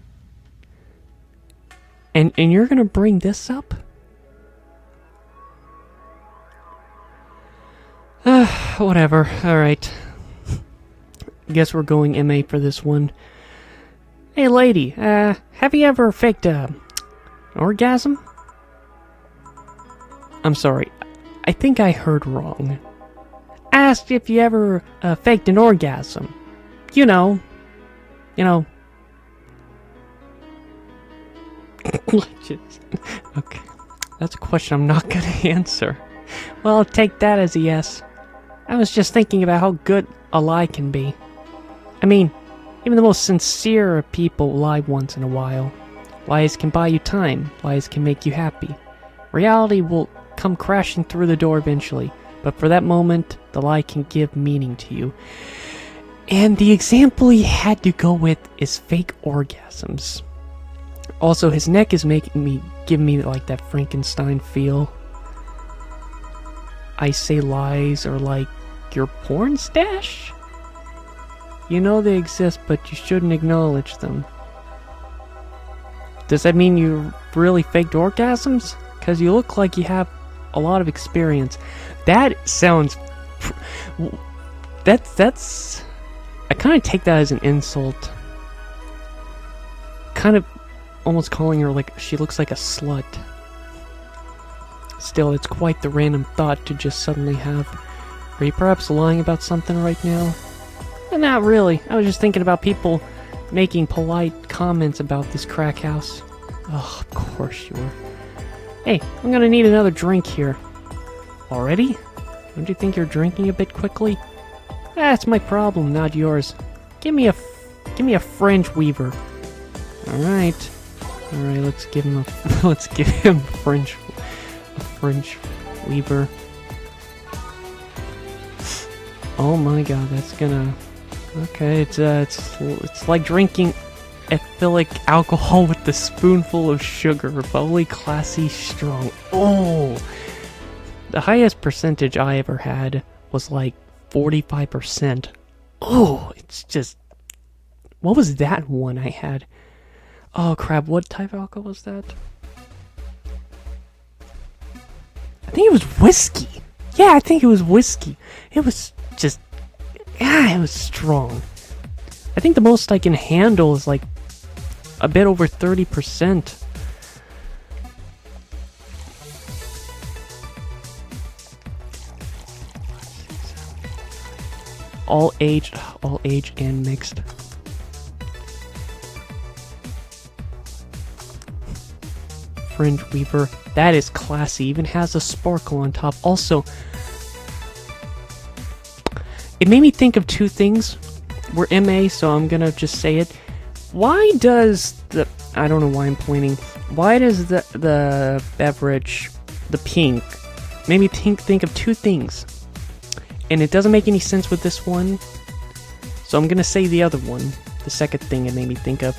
Speaker 1: and you're gonna bring this up? Whatever, alright. Guess we're going MA for this one. Hey, lady, have you ever faked, an orgasm? I'm sorry, I think I heard wrong. Asked if you ever faked an orgasm. You know. Okay, that's a question I'm not gonna answer. Well, I'll take that as a yes. I was just thinking about how good a lie can be. I mean, even the most sincere of people lie once in a while. Lies can buy you time. Lies can make you happy. Reality will come crashing through the door eventually, but for that moment, the lie can give meaning to you. And the example he had to go with is fake orgasms. Also, his neck is giving me like that Frankenstein feel. I say lies are like your porn stash? You know they exist, but you shouldn't acknowledge them. Does that mean you really faked orgasms? Because you look like you have a lot of experience. That sounds... That's... I kind of take that as an insult. Kind of almost calling her like she looks like a slut. Still, it's quite the random thought to just suddenly have. Are you perhaps lying about something right now? Not really. I was just thinking about people making polite comments about this crack house. Oh, of course you were. Hey, I'm gonna need another drink here. Already? Don't you think you're drinking a bit quickly? That's my problem, not yours. Give me a French weaver. Alright. Alright, let's give him a French. French Weaver. Oh my god, that's gonna... Okay, it's like drinking ethylic alcohol with a spoonful of sugar. Bubbly, classy, strong. Oh! The highest percentage I ever had was like 45%. Oh, it's just... What was that one I had? Oh crap, what type of alcohol was that? I think it was whiskey. Yeah, I think it was whiskey. It was just... Yeah, it was strong. I think the most I can handle is like a bit over 30%. All age and mixed. Fringe Weaver. That is classy. Even has a sparkle on top. Also, it made me think of two things. We're MA, so I'm gonna just say it. Why does the... I don't know why I'm pointing. Why does the beverage, the pink, made me think of two things. And it doesn't make any sense with this one. So I'm gonna say the other one. The second thing it made me think of.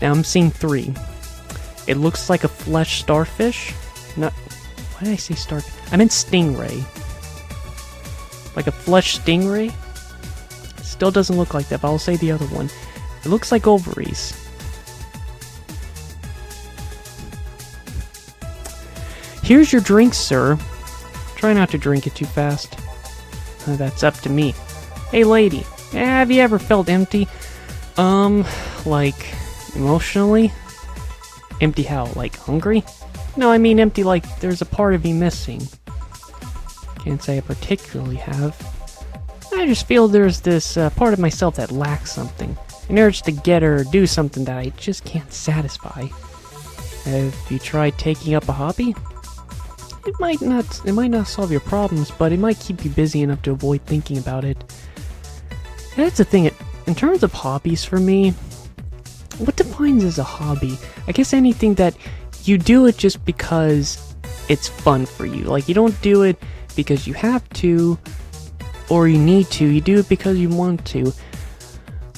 Speaker 1: Now I'm seeing three. It looks like a flesh starfish. Not... Why did I say starfish? I meant stingray. Like a flesh stingray? Still doesn't look like that, but I'll say the other one. It looks like ovaries. Here's your drink, sir. Try not to drink it too fast. That's up to me. Hey, lady. Have you ever felt empty? Like, emotionally? Empty how? Like, hungry? No, I mean empty like there's a part of me missing. Can't say I particularly have. I just feel there's this part of myself that lacks something. An urge to get or do something that I just can't satisfy. Have you tried taking up a hobby? It might not solve your problems, but it might keep you busy enough to avoid thinking about it. And that's the thing, in terms of hobbies for me, what defines as a hobby? I guess anything that you do it just because it's fun for you. Like, you don't do it because you have to, or you need to. You do it because you want to.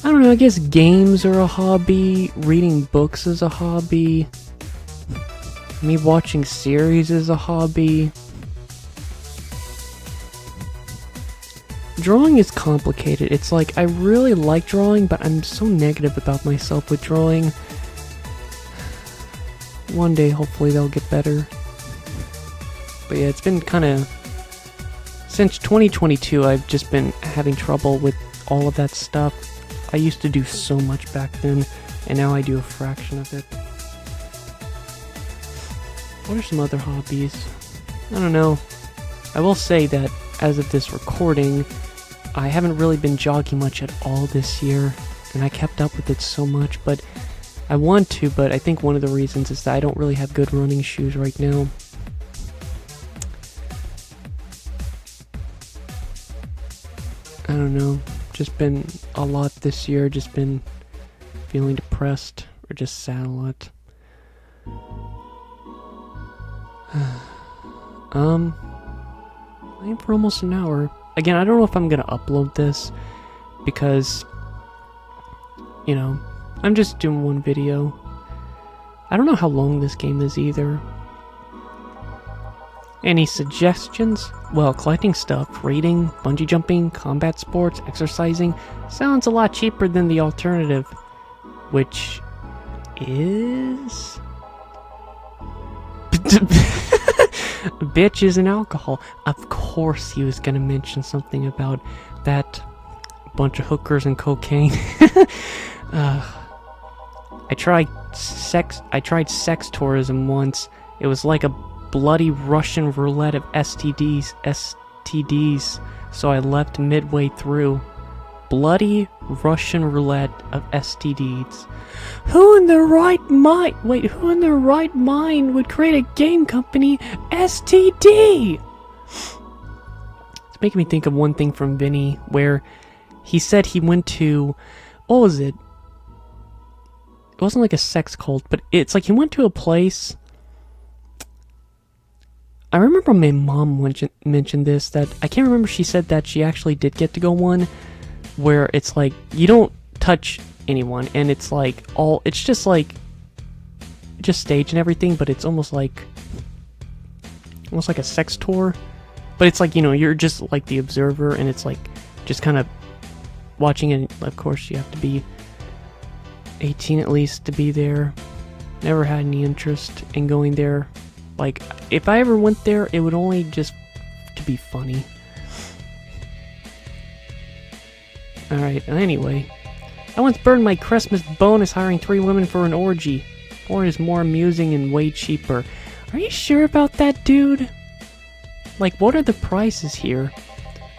Speaker 1: I don't know, I guess games are a hobby, reading books is a hobby, me watching series is a hobby. Drawing is complicated. It's like, I really like drawing, but I'm so negative about myself with drawing. One day, hopefully, they'll get better. But yeah, it's been kind of... Since 2022, I've just been having trouble with all of that stuff. I used to do so much back then, and now I do a fraction of it. What are some other hobbies? I don't know. I will say that, as of this recording, I haven't really been jogging much at all this year, and I kept up with it so much, but I want to, but I think one of the reasons is that I don't really have good running shoes right now. I don't know, just been a lot this year, just been feeling depressed, or just sad a lot. I am for almost an hour. Again, I don't know if I'm gonna upload this, because, you know, I'm just doing one video. I don't know how long this game is either. Any suggestions? Well, collecting stuff, raiding, bungee jumping, combat sports, exercising sounds a lot cheaper than the alternative, which is... Bitches and alcohol. Of course he was gonna mention something about that bunch of hookers and cocaine. I tried sex tourism once. It was like a bloody Russian roulette of STDs, so I left midway through. Bloody Russian roulette of STDs. Who in their right mind would create a game company STD? It's making me think of one thing from Vinny, where he said he went to, what was it? It wasn't like a sex cult, but it's like he went to a place. I remember my mom mentioned this, that I can't remember, she said that she actually did get to go one where it's like you don't touch anyone and it's like it's just like just stage and everything, but it's almost like a sex tour, but it's like, you know, you're just like the observer and it's like just kind of watching it. Of course you have to be 18 at least to be there. Never had any interest in going there. Like, if I ever went there, it would only just to be funny. Alright, anyway. I once burned my Christmas bonus hiring 3 women for an orgy. 4 is more amusing and way cheaper. Are you sure about that, dude? Like, what are the prices here?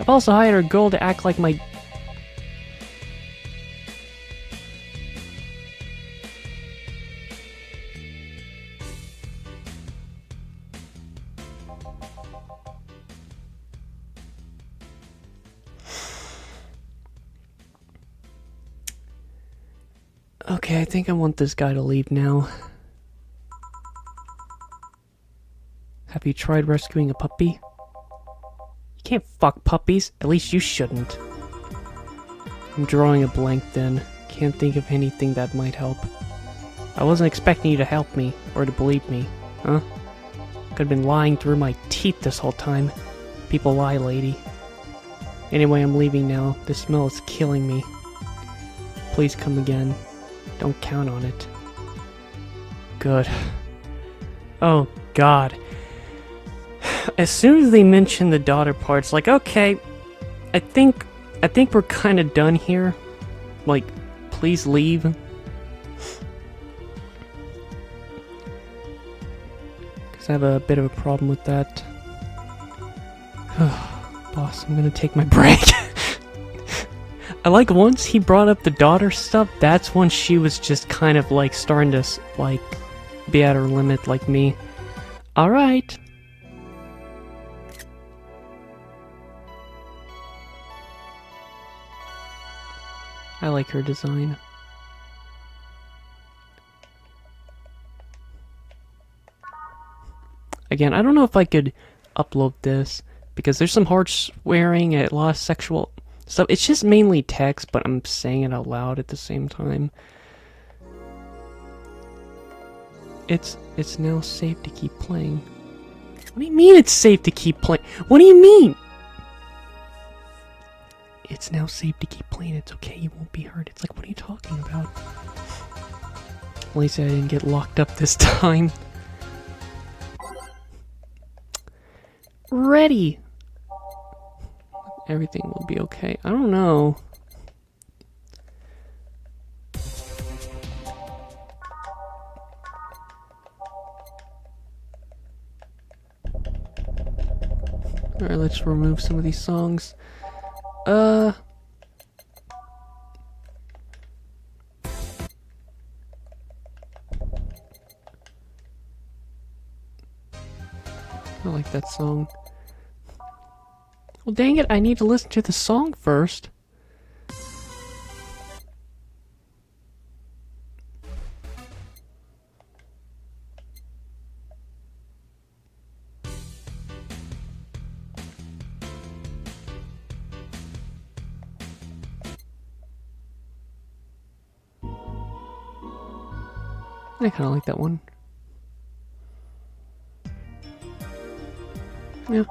Speaker 1: I've also hired a girl to act like my... Okay, I think I want this guy to leave now. Have you tried rescuing a puppy? You can't fuck puppies. At least you shouldn't. I'm drawing a blank then. Can't think of anything that might help. I wasn't expecting you to help me, or to believe me. Huh? Could've been lying through my teeth this whole time. People lie, lady. Anyway, I'm leaving now. The smell is killing me. Please come again. Don't count on it. Good. Oh, God. As soon as they mention the daughter part, it's like, okay, I think we're kind of done here. Like, please leave. Because I have a bit of a problem with that. Boss, I'm gonna take my break. I like once he brought up the daughter stuff, that's when she was just kind of like starting to like be at her limit like me. Alright. I like her design. Again, I don't know if I could upload this because there's some hard swearing and a lot of sexual stuff. It's just mainly text, but I'm saying it out loud at the same time. It's now safe to keep playing. What do you mean it's safe to keep playing? What do you mean? It's now safe to keep playing. It's okay. You won't be hurt. It's like, what are you talking about? At least I didn't get locked up this time. Ready. Everything will be okay. I don't know. Alright, let's remove some of these songs. I like that song. Well, dang it, I need to listen to the song first. I kind of like that one. Yeah.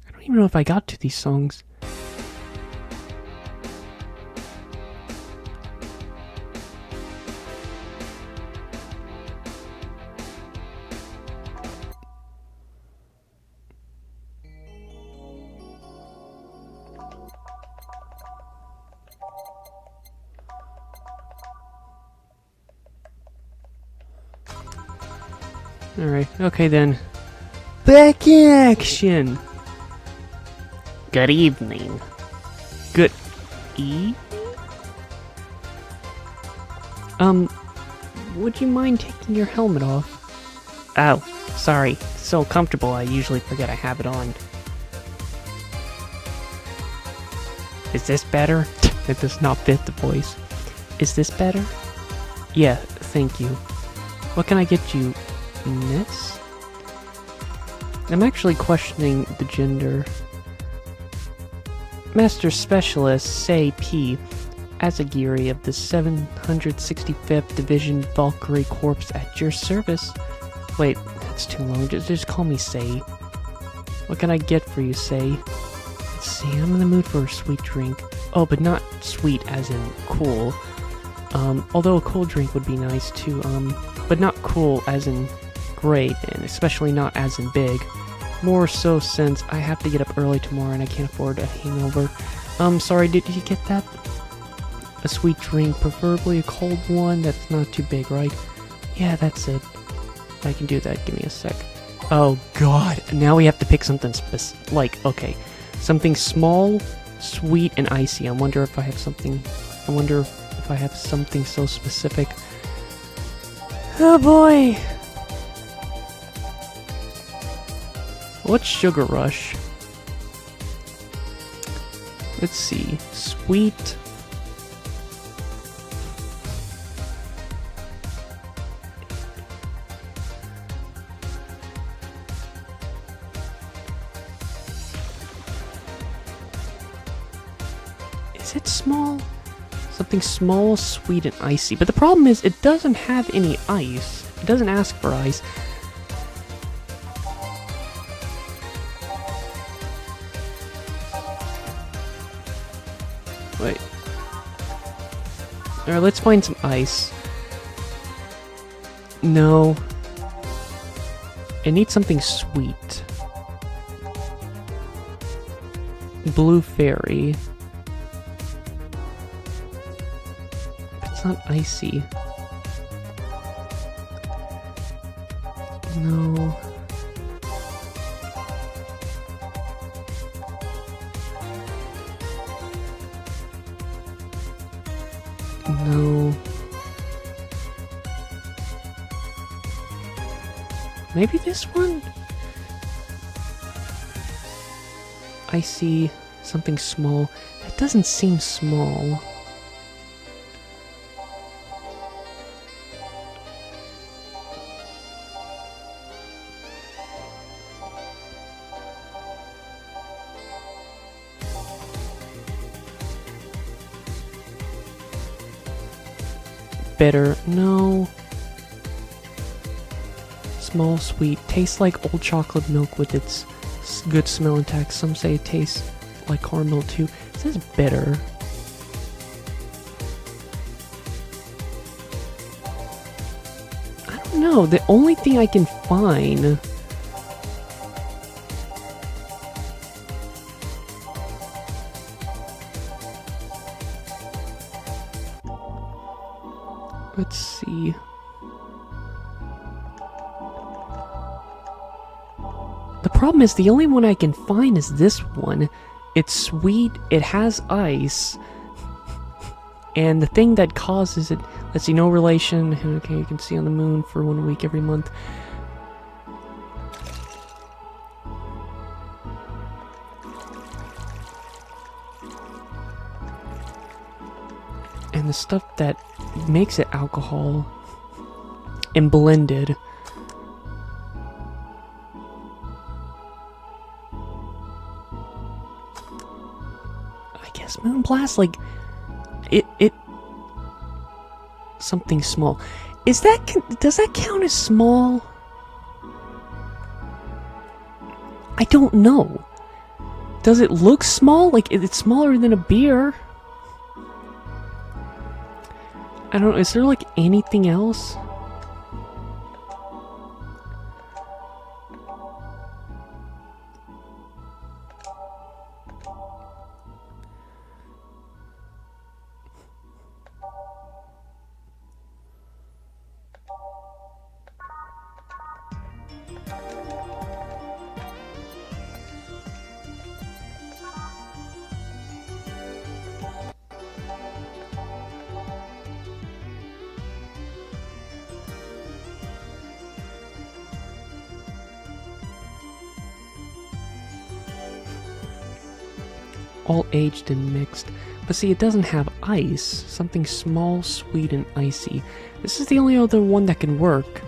Speaker 1: I don't even know if I got to these songs. Alright, okay then. Back in action! Good evening. Good evening? Would you mind taking your helmet off? Oh, sorry. It's so comfortable I usually forget I have it on. Is this better? It does not fit the voice. Is this better? Yeah, thank you. What can I get you, Miss? I'm actually questioning the gender. Master Specialist, say P. Azagiri of the 765th Division Valkyrie Corps at your service. Wait, that's too long. Just call me Say. What can I get for you, Say? Let's see, I'm in the mood for a sweet drink. Oh, but not sweet as in cool. Although a cold drink would be nice too, but not cool as in great, and especially not as in big. More so since I have to get up early tomorrow and I can't afford a hangover. Sorry, did you get that? A sweet drink, preferably a cold one that's not too big, right? Yeah, that's it. I can do that, give me a sec. Oh god, now we have to pick something okay. Something small, sweet, and icy. I wonder if I have something so specific. Oh boy! What's Sugar Rush? Let's see. Sweet. Is it small? Something small, sweet, and icy. But the problem is, it doesn't have any ice. It doesn't ask for ice. Wait. Alright, let's find some ice. No. It needs something sweet. Blue Fairy. It's not icy. No. No. Maybe this one? I see something small. It doesn't seem small. Bitter. No. Small, sweet. Tastes like old chocolate milk with its good smell intact. Some say it tastes like caramel too. It says bitter. I don't know. The only thing I can find... Let's see. The problem is the only one I can find is this one. It's sweet, it has ice, and the thing that causes it, let's see, no relation. Okay, you can see on the moon for 1 week every month. And the stuff that makes it alcohol and blended. I guess Moonblast, like it something small. Does that count as small? I don't know. Does it look small? Like it's smaller than a beer? I don't know, is there like anything else? All aged and mixed. But see, it doesn't have ice. Something small, sweet, and icy. This is the only other one that can work.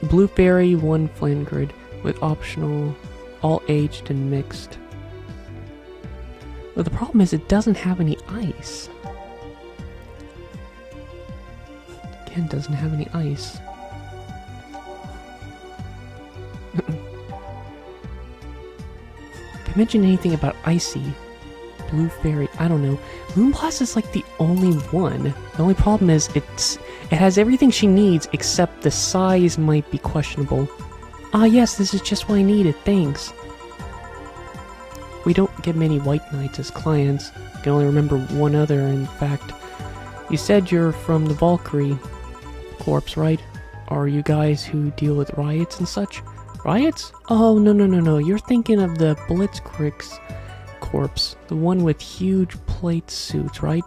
Speaker 1: Blueberry, 1 flangrid, with optional, all aged and mixed. But the problem is it doesn't have any ice. Again, it doesn't have any ice. If I mention anything about icy, blue fairy, I don't know. Moonblast is like the only one. The only problem is it has everything she needs except the size might be questionable. Ah yes, this is just what I needed, thanks. We don't get many White Knights as clients. I can only remember one other, in fact. You said you're from the Valkyrie Corps, right? Are you guys who deal with riots and such? Riots? Oh, no. You're thinking of the Blitzkrieg's Corps. The one with huge plate suits, right?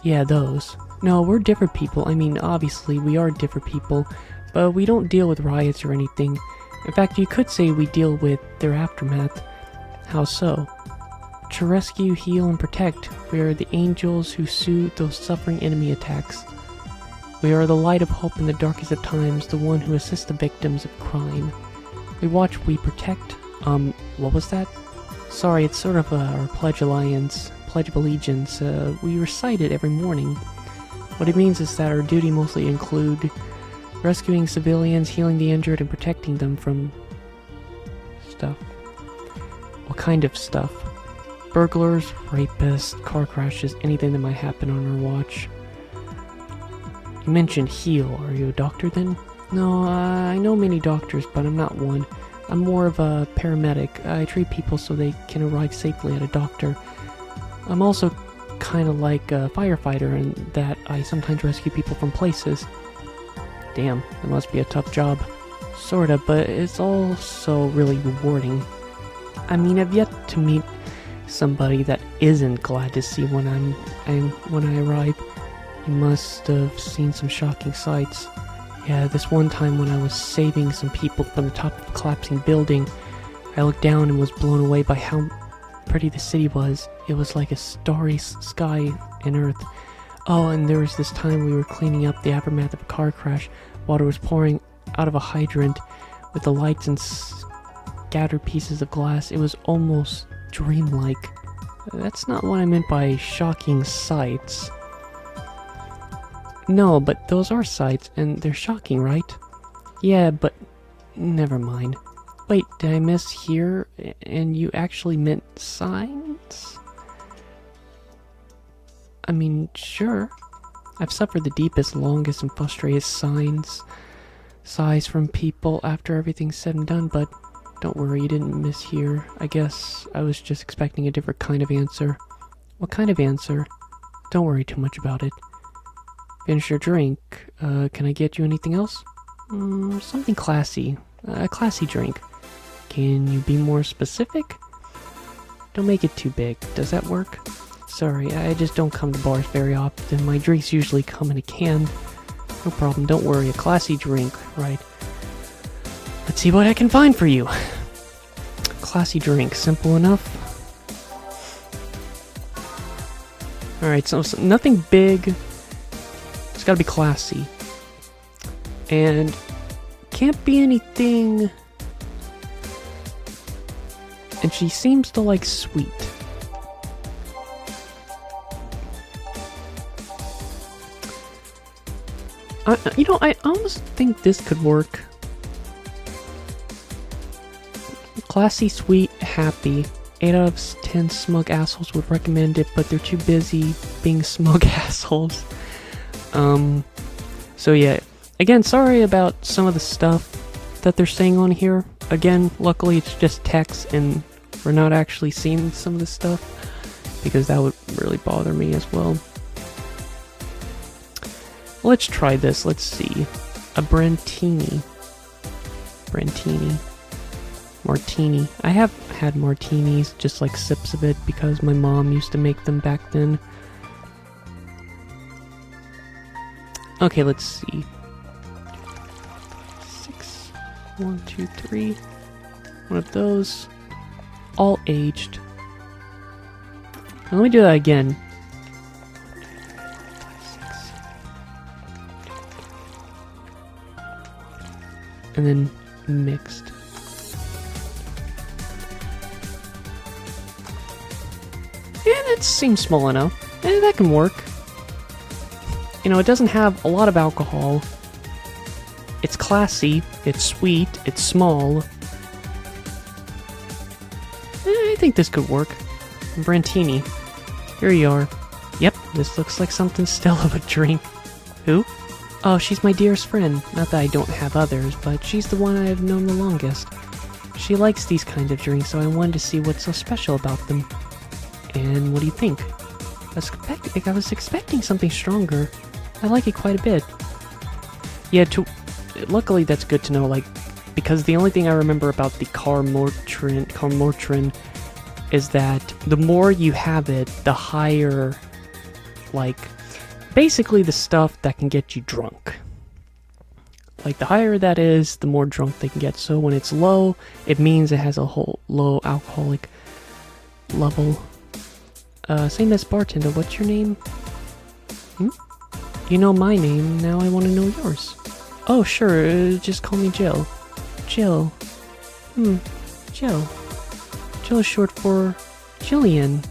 Speaker 1: Yeah, those. No, we're different people. I mean, obviously, we are different people. But we don't deal with riots or anything. In fact, you could say we deal with their aftermath. How so? To rescue, heal, and protect, we are the angels who soothe those suffering enemy attacks. We are the light of hope in the darkest of times, the one who assists the victims of crime. We watch, we protect. What was that? Sorry, it's sort of our Pledge of Allegiance. We recite it every morning. What it means is that our duty mostly include rescuing civilians, healing the injured, and protecting them from stuff. What kind of stuff? Burglars, rapists, car crashes, anything that might happen on our watch. You mentioned heal. Are you a doctor then? No, I know many doctors, but I'm not one. I'm more of a paramedic. I treat people so they can arrive safely at a doctor. I'm also kind of like a firefighter in that I sometimes rescue people from places. Damn, that must be a tough job. Sorta, but it's also really rewarding. I mean, I've yet to meet somebody that isn't glad to see when I arrive. You must have seen some shocking sights. Yeah, this one time when I was saving some people from the top of a collapsing building, I looked down and was blown away by how pretty the city was. It was like a starry sky and earth. Oh, and there was this time we were cleaning up the aftermath of a car crash. Water was pouring out of a hydrant with the lights and scattered pieces of glass. It was almost dreamlike. That's not what I meant by shocking sights. No, but those are sights, and they're shocking, right? Yeah, but never mind. Wait, did I mishear? And you actually meant signs? I mean, sure. I've suffered the deepest, longest, and frustrated sighs from people after everything's said and done, but don't worry, you didn't mishear. I guess I was just expecting a different kind of answer. What kind of answer? Don't worry too much about it. Finish your drink. Can I get you anything else? Something classy. A classy drink. Can you be more specific? Don't make it too big. Does that work? Sorry, I just don't come to bars very often. My drinks usually come in a can. No problem, don't worry. A classy drink, right? Let's see what I can find for you. Classy drink, simple enough. Alright, so nothing big. It's gotta be classy. And can't be anything. And she seems to like sweet. I almost think this could work. Classy, sweet, happy. 8 out of 10 smug assholes would recommend it, but they're too busy being smug assholes. So yeah. Again, sorry about some of the stuff that they're saying on here. Again, luckily it's just text and we're not actually seeing some of the stuff, because that would really bother me as well. Let's try this. Let's see. A Brantini. Martini. I have had martinis, just like sips of it, because my mom used to make them back then. Okay, let's see. 6, 1, 2, 3. One of those. All aged. Now let me do that again. and then mixed. And it seems small enough. That can work. You know, it doesn't have a lot of alcohol. It's classy, it's sweet, it's small. I think this could work. Brantini. Here you are. Yep, this looks like something still of a drink. Who? Oh, she's my dearest friend. Not that I don't have others, but she's the one I've known the longest. She likes these kinds of drinks, so I wanted to see what's so special about them. And what do you think? I was expecting something stronger. I like it quite a bit. Yeah, luckily that's good to know, like, because the only thing I remember about the Carmortrin is that the more you have it, the higher, like, basically the stuff that can get you drunk. Like, the higher that is, the more drunk they can get. So when it's low, it means it has a whole low alcoholic level. Same as Bartender, what's your name? You know my name, now I want to know yours. Oh, sure, just call me Jill. Jill. Jill. Jill is short for Jillian.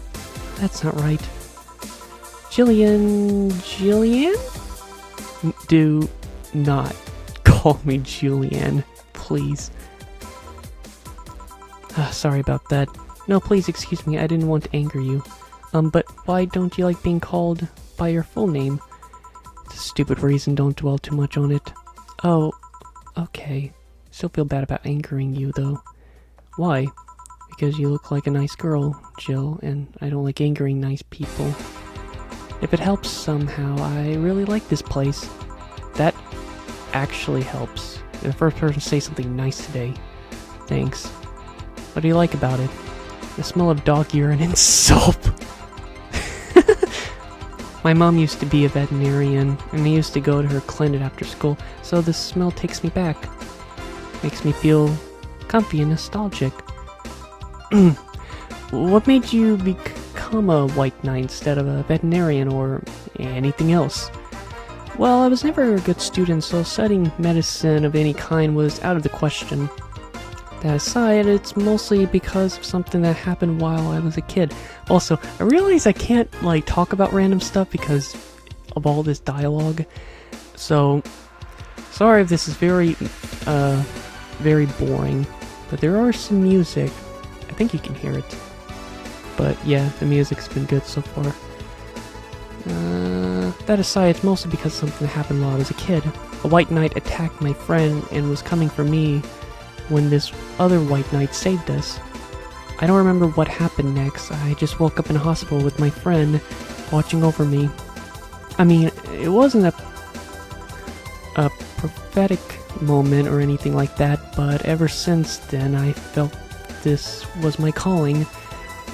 Speaker 1: That's not right. Jillian? Do not call me Julian, please. Sorry about that. No, please excuse me, I didn't want to anger you. But why don't you like being called by your full name? It's a stupid reason, don't dwell too much on it. Oh, okay. Still feel bad about angering you, though. Why? Because you look like a nice girl, Jill, and I don't like angering nice people. If it helps somehow, I really like this place. That actually helps. You're the first person to say something nice today. Thanks. What do you like about it? The smell of dog urine and soap. My mom used to be a veterinarian, and I used to go to her clinic after school, so the smell takes me back. Makes me feel comfy and nostalgic. What made you become a white knight instead of a veterinarian or anything else? Well, I was never a good student, so studying medicine of any kind was out of the question. That aside, it's mostly because of something that happened while I was a kid. Also, I realize I can't, like, talk about random stuff because of all this dialogue. So, sorry if this is very boring. But there are some music. I think you can hear it. But yeah, the music's been good so far. That aside, it's mostly because something happened while I was a kid. A white knight attacked my friend and was coming for me when this other white knight saved us. I don't remember what happened next. I just woke up in a hospital with my friend watching over me. I mean, it wasn't a prophetic moment or anything like that, but ever since then I felt this was my calling,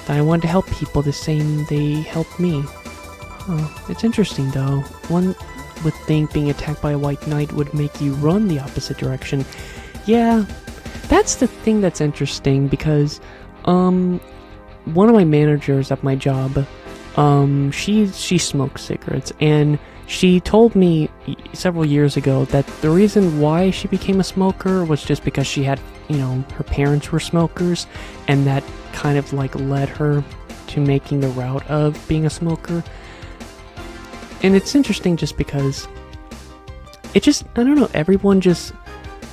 Speaker 1: that I wanted to help people the same they helped me. It's interesting though. One would think being attacked by a white knight would make you run the opposite direction. Yeah, that's the thing that's interesting because, one of my managers at my job, she smokes cigarettes, and she told me several years ago that the reason why she became a smoker was just because she had, you know, her parents were smokers, and that kind of like led her to making the route of being a smoker. And it's interesting just because it just, I don't know, everyone just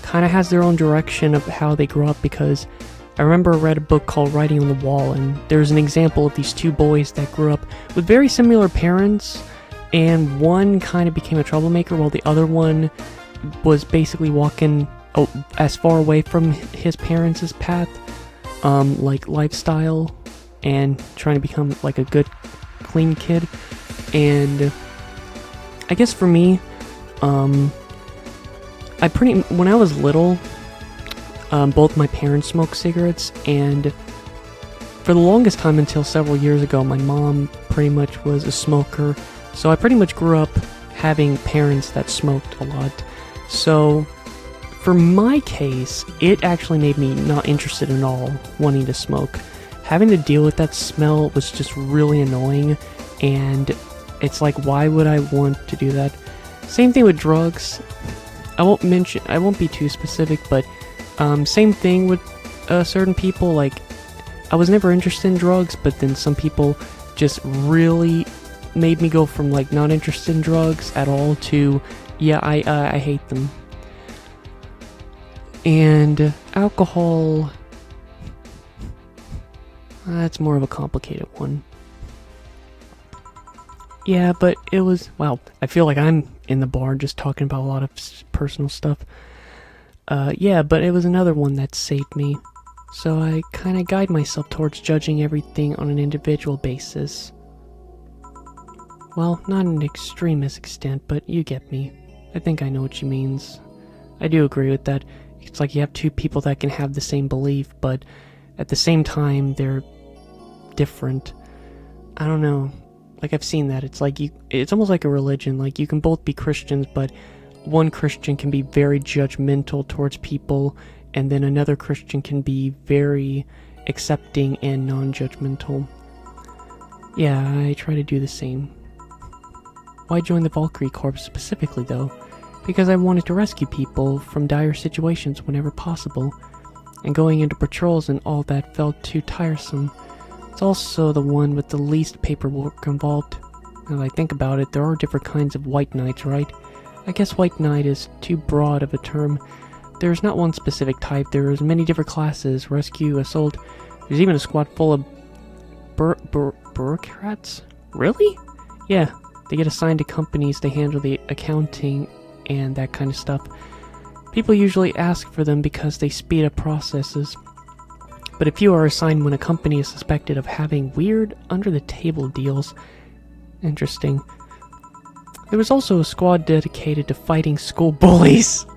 Speaker 1: kind of has their own direction of how they grew up, because I remember I read a book called Writing on the Wall, and there's an example of these two boys that grew up with very similar parents, and one kind of became a troublemaker while the other one was basically walking as far away from his parents' path, like lifestyle, and trying to become like a good, clean kid. And I guess for me, when I was little, both my parents smoked cigarettes, and for the longest time until several years ago, my mom pretty much was a smoker, so I pretty much grew up having parents that smoked a lot. So, for my case, it actually made me not interested at all wanting to smoke. Having to deal with that smell was just really annoying, and it's like, why would I want to do that? Same thing with drugs. I won't be too specific, but same thing with certain people. Like, I was never interested in drugs, but then some people just really made me go from like not interested in drugs at all to yeah, I hate them. And alcohol, that's more of a complicated one. Yeah, but it was, well, I feel like I'm in the bar just talking about a lot of personal stuff. Yeah, but it was another one that saved me. So I kind of guide myself towards judging everything on an individual basis. Well, not an extremist extent, but you get me. I think I know what she means. I do agree with that. It's like you have two people that can have the same belief, but at the same time, they're different. I don't know. Like, I've seen that. It's like it's almost like a religion. Like, you can both be Christians, but one Christian can be very judgmental towards people, and then another Christian can be very accepting and non-judgmental. Yeah, I try to do the same. Why join the Valkyrie Corps specifically, though? Because I wanted to rescue people from dire situations whenever possible, and going into patrols and all that felt too tiresome. It's also the one with the least paperwork involved. Now that I think about it, there are different kinds of White Knights, right? I guess White Knight is too broad of a term. There's not one specific type, there's many different classes, rescue, assault. There's even a squad full of bureaucrats? Really? Yeah, they get assigned to companies to handle the accounting and that kind of stuff. People usually ask for them because they speed up processes. But if you are assigned when a company is suspected of having weird, under-the-table deals... Interesting. There was also a squad dedicated to fighting school bullies.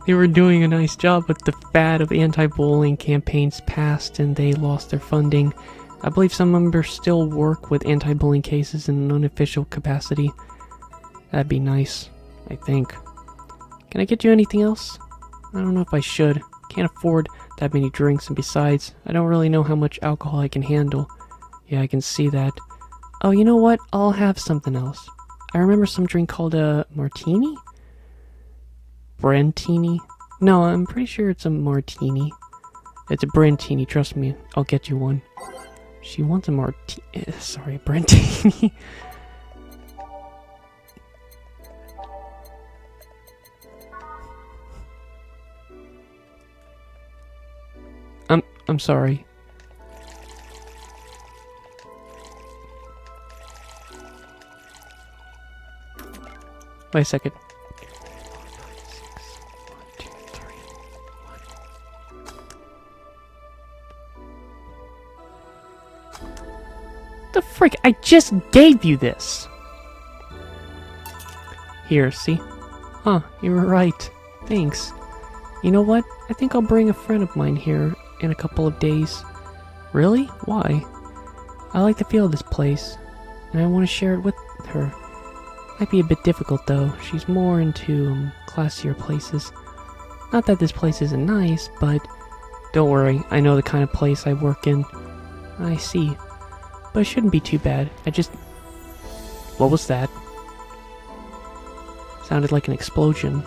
Speaker 1: They were doing a nice job, but the fad of anti-bullying campaigns passed and they lost their funding. I believe some members still work with anti-bullying cases in an unofficial capacity. That'd be nice, I think. Can I get you anything else? I don't know if I should. Can't afford that many drinks, and besides, I don't really know how much alcohol I can handle. Yeah, I can see that. Oh, you know what? I'll have something else. I remember some drink called a martini? Brentini? No, I'm pretty sure it's a martini. It's a Brentini, trust me. I'll get you one. She wants a sorry, a Brentini. I'm sorry. Wait a second. 1, 2, 3, 1. The frick? I just gave you this! Here, see? Huh, you were right. Thanks. You know what? I think I'll bring a friend of mine here in a couple of days. Really? Why? I like the feel of this place, and I want to share it with her. Might be a bit difficult though. She's more into classier places. Not that this place isn't nice, but don't worry, I know the kind of place I work in. I see. But it shouldn't be too bad. What was that? Sounded like an explosion.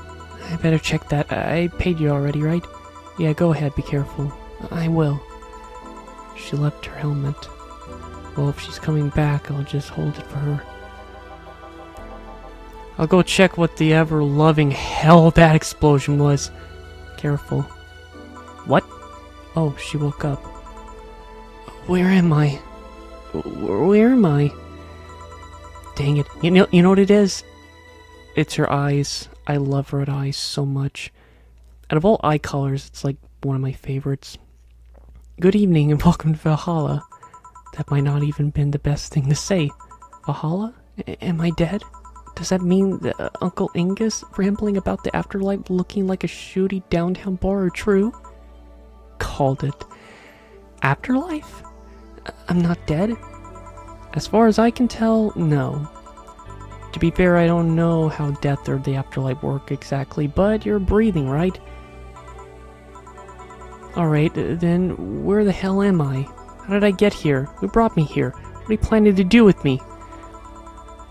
Speaker 1: I better check that. I paid you already, right? Yeah, go ahead, be careful. I will. She left her helmet. Well, if she's coming back, I'll just hold it for her. I'll go check what the ever-loving hell that explosion was. Careful. What? Oh, she woke up. Where am I? Where am I? Dang it. You know what it is? It's her eyes. I love red eyes so much. Out of all eye colors, it's like one of my favorites. Good evening and welcome to Valhalla. That might not even been the best thing to say. Valhalla? Am I dead? Does that mean that Uncle Ingus rambling about the afterlife looking like a shooty downtown bar are true? Called it. Afterlife? I'm not dead? As far as I can tell, no. To be fair, I don't know how death or the afterlife work exactly, but you're breathing, right? Alright, then where the hell am I? How did I get here? Who brought me here? What are you planning to do with me?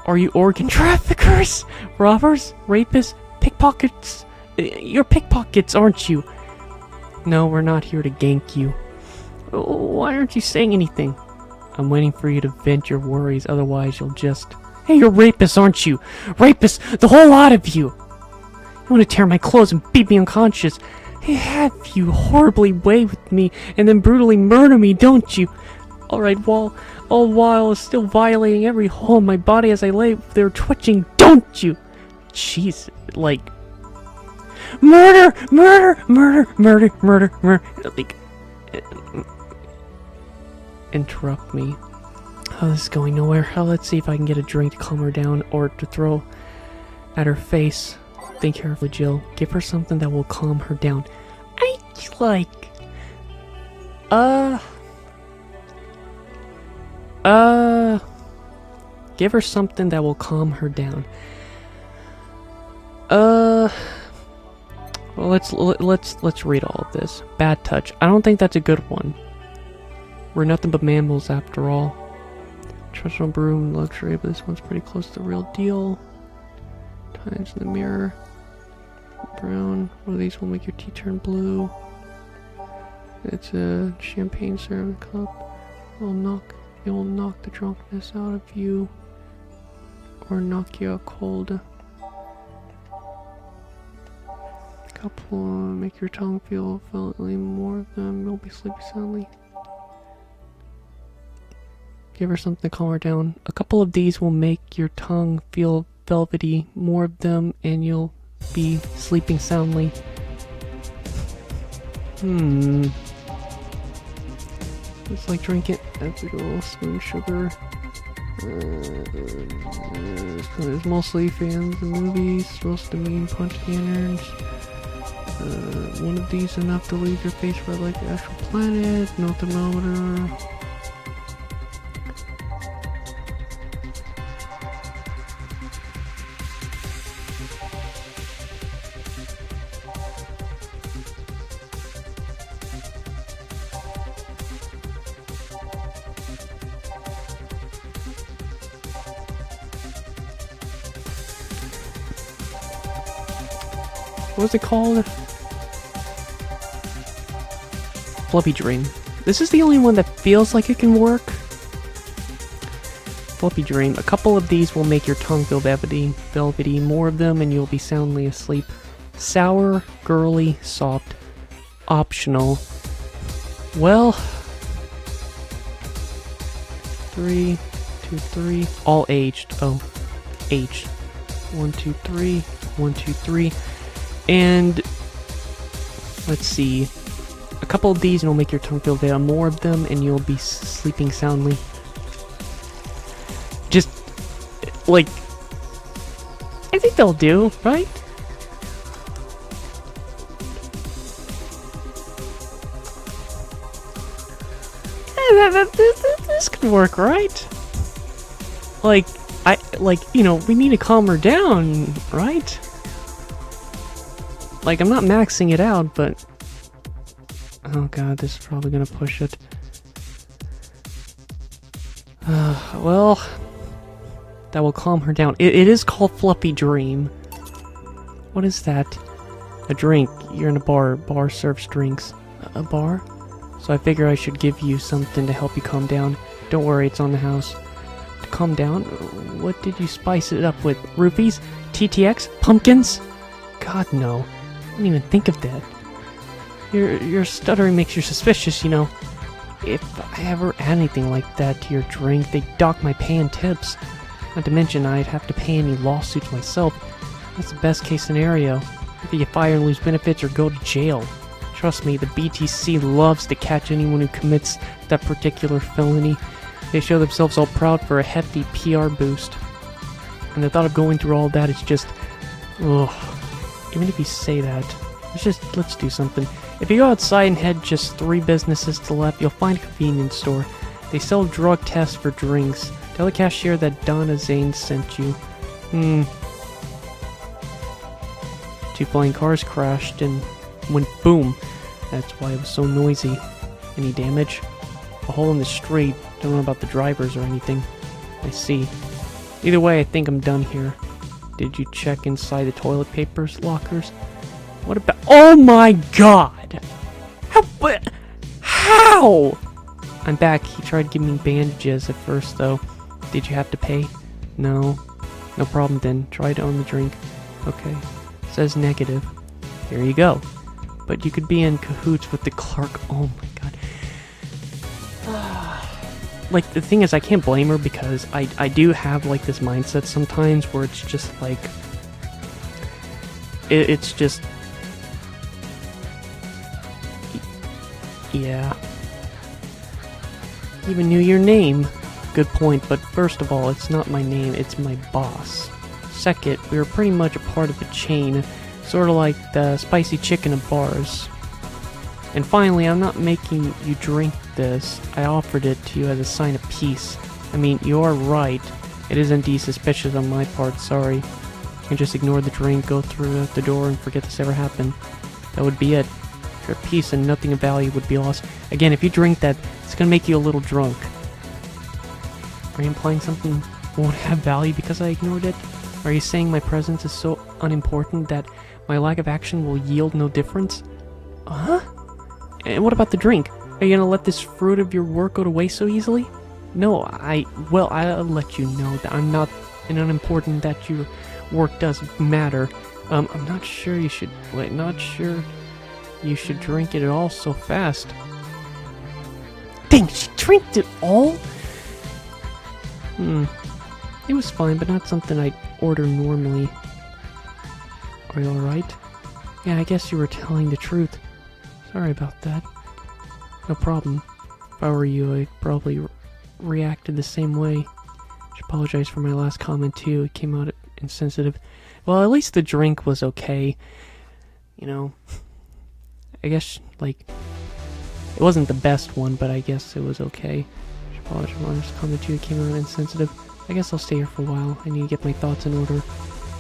Speaker 1: Are you organ traffickers? Robbers? Rapists? Pickpockets? You're pickpockets, aren't you? No, we're not here to gank you. Why aren't you saying anything? I'm waiting for you to vent your worries, otherwise you'll just... Hey, you're rapists, aren't you? Rapists, the whole lot of you! You want to tear my clothes and beat me unconscious. Have you horribly way with me and then brutally murder me, don't you? Alright, all while still violating every hole in my body as I lay there twitching, don't you? Jeez, like... Murder! Murder! Murder! Murder! Murder! Murder! Like... Interrupt me. Oh, this is going nowhere. Oh, let's see if I can get a drink to calm her down or to throw at her face. Think carefully, Jill. Give her something that will calm her down. I like... Give her something that will calm her down. Well, let's read all of this. Bad touch. I don't think that's a good one. We're nothing but mammals after all. Traditional broom luxury, but this one's pretty close to the real deal. Times in the mirror. Brown. One of these will make your tea turn blue. It's a champagne syrup cup. It will knock the drunkenness out of you. Or knock you out cold. Couple make your tongue feel violently more of them. You'll be sleepy soundly. Give her something to calm her down. A couple of these will make your tongue feel velvety. More of them and you'll be sleeping soundly. It's like drinking ethical spoon sugar. There's mostly fans of movies, supposed to mean punch cannons. One of these enough to leave your face red like the actual planet. No thermometer. What was it called? Fluffy Dream. This is the only one that feels like it can work. Fluffy Dream. A couple of these will make your tongue feel velvety. More of them and you'll be soundly asleep. Sour, girly, soft, optional. Well, 3, 2, 3. All aged. Oh, aged. 1, 2, 3. 1, 2, 3. And let's see, a couple of these and it'll make your tongue feel better. More of them and you'll be sleeping soundly. Just, like, I think they'll do, right? This could work, right? Like, you know, we need to calm her down, right? Like, I'm not maxing it out, but... Oh god, this is probably gonna push it. Well... That will calm her down. It is called Fluffy Dream. What is that? A drink. You're in a bar. Bar serves drinks. A bar? So I figure I should give you something to help you calm down. Don't worry, it's on the house. To calm down? What did you spice it up with? Rupees? TTX? Pumpkins? God, no. I didn't even think of that. Your stuttering makes you suspicious, you know. If I ever add anything like that to your drink, they dock my pay and tips. Not to mention, I'd have to pay any lawsuits myself. That's the best case scenario. If you get fired and lose benefits or go to jail. Trust me, the BTC loves to catch anyone who commits that particular felony. They show themselves all proud for a hefty PR boost. And the thought of going through all that is just... ugh. Even if you say that, let's do something. If you go outside and head just 3 businesses to the left, you'll find a convenience store. They sell drug tests for drinks. Tell the cashier that Donna Zane sent you. 2 flying cars crashed and went boom. That's why it was so noisy. Any damage? A hole in the street. Don't know about the drivers or anything. I see. Either way, I think I'm done here. Did you check inside the toilet papers lockers? What about... Oh my god! How? I'm back. He tried giving me bandages at first, though. Did you have to pay? No. No problem then. Try to own the drink. Okay. Says negative. Here you go. But you could be in cahoots with the clerk. Oh my god. Like, the thing is, I can't blame her because I do have, like, this mindset sometimes where it's just, like... It's just... Yeah. Even knew your name. Good point, but first of all, it's not my name, it's my boss. Second, we were pretty much a part of a chain, sort of like the spicy chicken of bars. And finally, I'm not making you drink this. I offered it to you as a sign of peace. I mean, you are right. It is indeed suspicious on my part, sorry. I can just ignore the drink, go through the door, and forget this ever happened. That would be it. Your peace and nothing of value would be lost. Again, if you drink that, it's gonna make you a little drunk. Are you implying something won't have value because I ignored it? Are you saying my presence is so unimportant that my lack of action will yield no difference? Huh? And what about the drink? Are you gonna let this fruit of your work go to waste so easily? No, well, I'll let you know that I'm not unimportant, that your work does matter. I'm not sure you should... Wait, not sure you should drink it at all so fast. Dang, she drank it all? It was fine, but not something I'd order normally. Are you alright? Yeah, I guess you were telling the truth. Sorry about that. No problem. If I were you, I'd probably reacted the same way. I should apologize for my last comment too. It came out insensitive. Well, at least the drink was okay. You know, I guess, like, it wasn't the best one, but I guess it was okay. I should apologize for my last comment too. It came out insensitive. I guess I'll stay here for a while. I need to get my thoughts in order.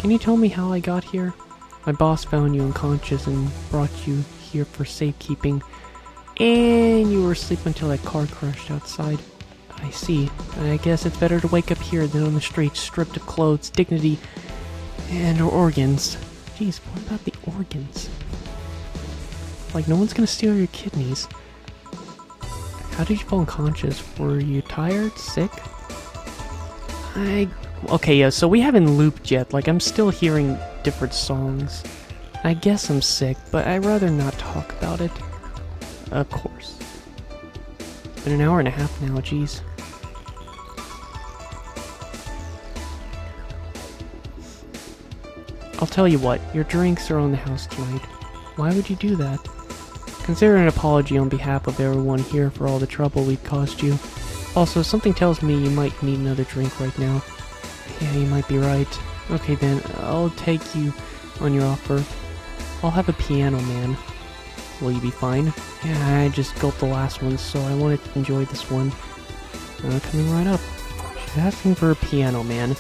Speaker 1: Can you tell me how I got here? My boss found you unconscious and brought you here for safekeeping. And you were asleep until that car crashed outside. I see. I guess it's better to wake up here than on the streets, stripped of clothes, dignity, and organs. Jeez, what about the organs? Like, no one's gonna steal your kidneys. How did you fall unconscious? Were you tired? Sick? Okay, yeah, so we haven't looped yet. Like, I'm still hearing different songs. I guess I'm sick, but I'd rather not talk about it. Of course. It's been an hour and a half now, jeez. I'll tell you what, your drinks are on the house tonight. Why would you do that? Consider an apology on behalf of everyone here for all the trouble we've caused you. Also, something tells me you might need another drink right now. Yeah, you might be right. Okay then, I'll take you on your offer. I'll have a piano man. Will you be fine? Yeah, I just gulped the last one, so I wanted to enjoy this one. Coming right up. She's asking for a piano man.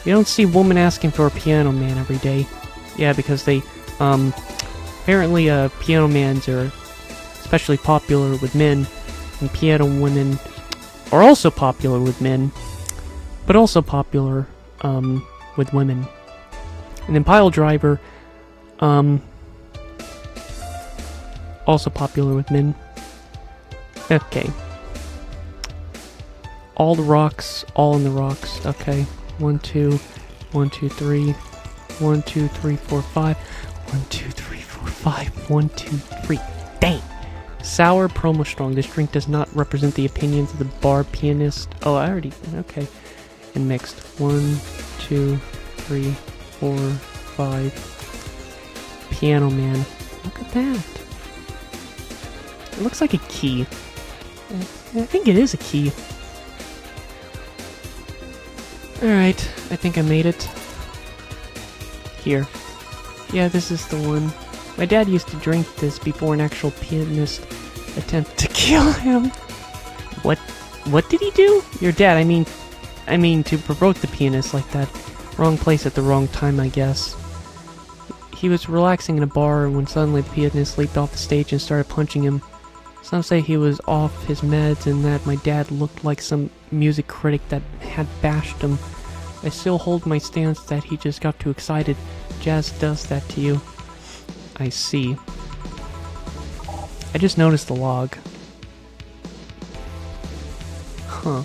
Speaker 1: You don't see a woman asking for a piano man every day. Yeah, because they, apparently, piano mans are especially popular with men, and piano women are also popular with men, but also popular, with women. And then pile driver, also popular with men. Okay. All the rocks, all in the rocks. Okay. 1, 2, 1, 2, 3. 1, 2, 3, 4, 5. 1, 2, 3, 4, 5. 1, 2, 3. Dang! Sour, promo strong. This drink does not represent the opinions of the bar pianist. Oh, I already... Okay. And mixed. 1, 2, 3, 4, 5. Piano man. Look at that. It looks like a key. I think it is a key. Alright, I think I made it. Here. Yeah, this is the one. My dad used to drink this before an actual pianist attempted to kill him. What did he do? Your dad, I mean to provoke the pianist like that. Wrong place at the wrong time, I guess. He was relaxing in a bar when suddenly the pianist leaped off the stage and started punching him. Some say he was off his meds and that my dad looked like some music critic that had bashed him. I still hold my stance that he just got too excited. Jazz does that to you. I see. I just noticed the log. Huh.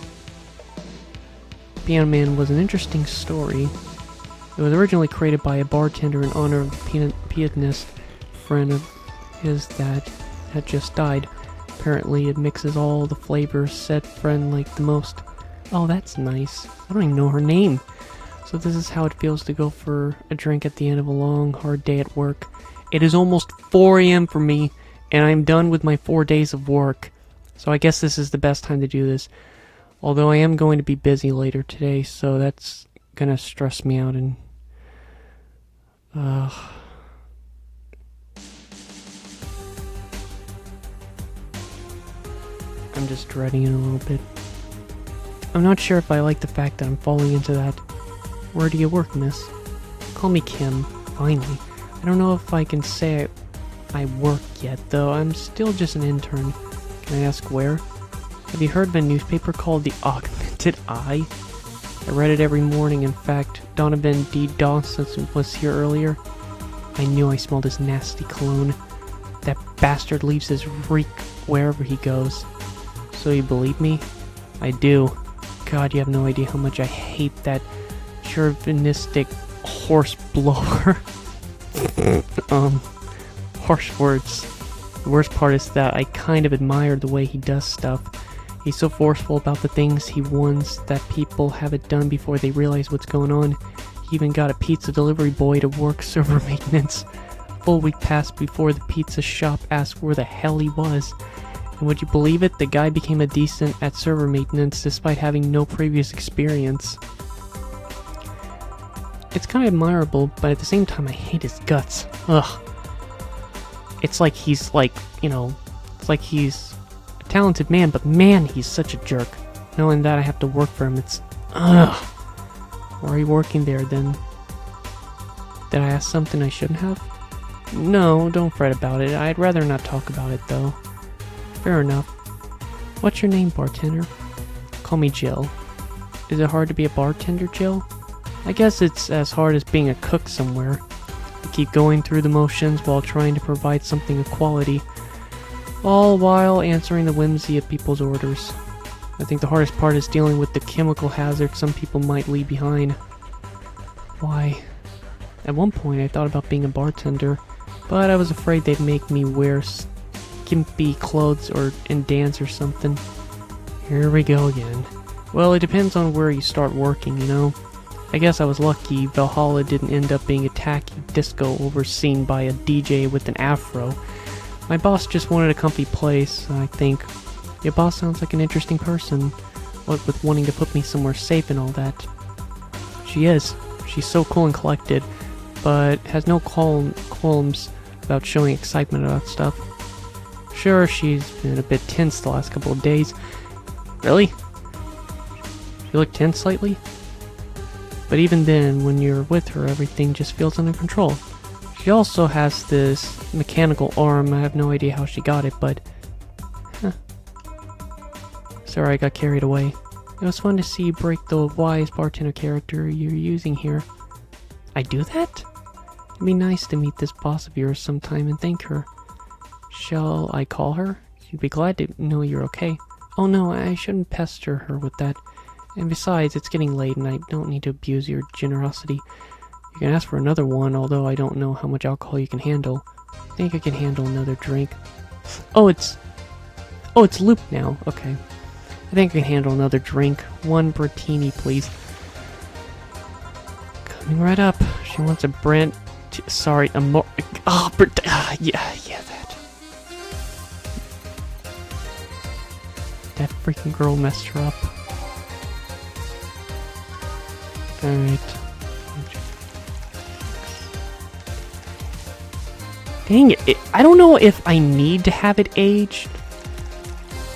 Speaker 1: Piano Man was an interesting story. It was originally created by a bartender in honor of the pianist friend of his that had just died. Apparently it mixes all the flavors said friend liked the most. Oh, that's nice. I don't even know her name. So this is how it feels to go for a drink at the end of a long, hard day at work. It is almost 4 a.m. for me, and I'm done with my 4 days of work. So I guess this is the best time to do this. Although I am going to be busy later today, so that's gonna stress me out and... I'm just dreading it a little bit. I'm not sure if I like the fact that I'm falling into that. Where do you work, miss? Call me Kim, finally. I don't know if I can say I work yet, though. I'm still just an intern. Can I ask where? Have you heard of a newspaper called The Augmented Eye? I read it every morning. In fact, Donovan D. Dawson was here earlier. I knew I smelled his nasty cologne. That bastard leaves his reek wherever he goes. So you believe me? I do. God, you have no idea how much I hate that chauvinistic horse blower. Harsh words. The worst part is that I kind of admire the way he does stuff. He's so forceful about the things he wants that people have it done before they realize what's going on. He even got a pizza delivery boy to work server maintenance. A full week passed before the pizza shop asked where the hell he was. And would you believe it? The guy became a decent at server maintenance despite having no previous experience. It's kind of admirable, but at the same time I hate his guts. Ugh. It's like he's like, you know, it's like he's a talented man, but man, he's such a jerk. Knowing that I have to work for him, it's... Ugh. Why are you working there, then? Did I ask something I shouldn't have? No, don't fret about it. I'd rather not talk about it, though. Fair enough. What's your name, bartender? Call me Jill. Is it hard to be a bartender, Jill? I guess it's as hard as being a cook somewhere. You keep going through the motions while trying to provide something of quality, all while answering the whimsy of people's orders. I think the hardest part is dealing with the chemical hazard some people might leave behind. Why? At one point I thought about being a bartender, but I was afraid they'd make me wear skimpy clothes and dance or something. Here we go again. Well, it depends on where you start working, you know? I guess I was lucky Valhalla didn't end up being a tacky disco overseen by a DJ with an afro. My boss just wanted a comfy place, I think. Your boss sounds like an interesting person, what with wanting to put me somewhere safe and all that. She is. She's so cool and collected, but has no qualms about showing excitement about stuff. Sure, she's been a bit tense the last couple of days. Really? You look tense lately? But even then, when you're with her, everything just feels under control. She also has this mechanical arm. I have no idea how she got it, but... Huh. Sorry, I got carried away. It was fun to see you break the wise bartender character you're using here. I do that? It'd be nice to meet this boss of yours sometime and thank her. Shall I call her? She'd be glad to know you're okay. Oh no, I shouldn't pester her with that. And besides, it's getting late and I don't need to abuse your generosity. You can ask for another one, although I don't know how much alcohol you can handle. I think I can handle another drink. Oh, it's Loop now. Okay. I think I can handle another drink. One Bertini, please. Coming right up. She wants a brand... Sorry, a more... Oh, yeah, that. That freaking girl messed her up. Alright. Dang it, I don't know if I need to have it aged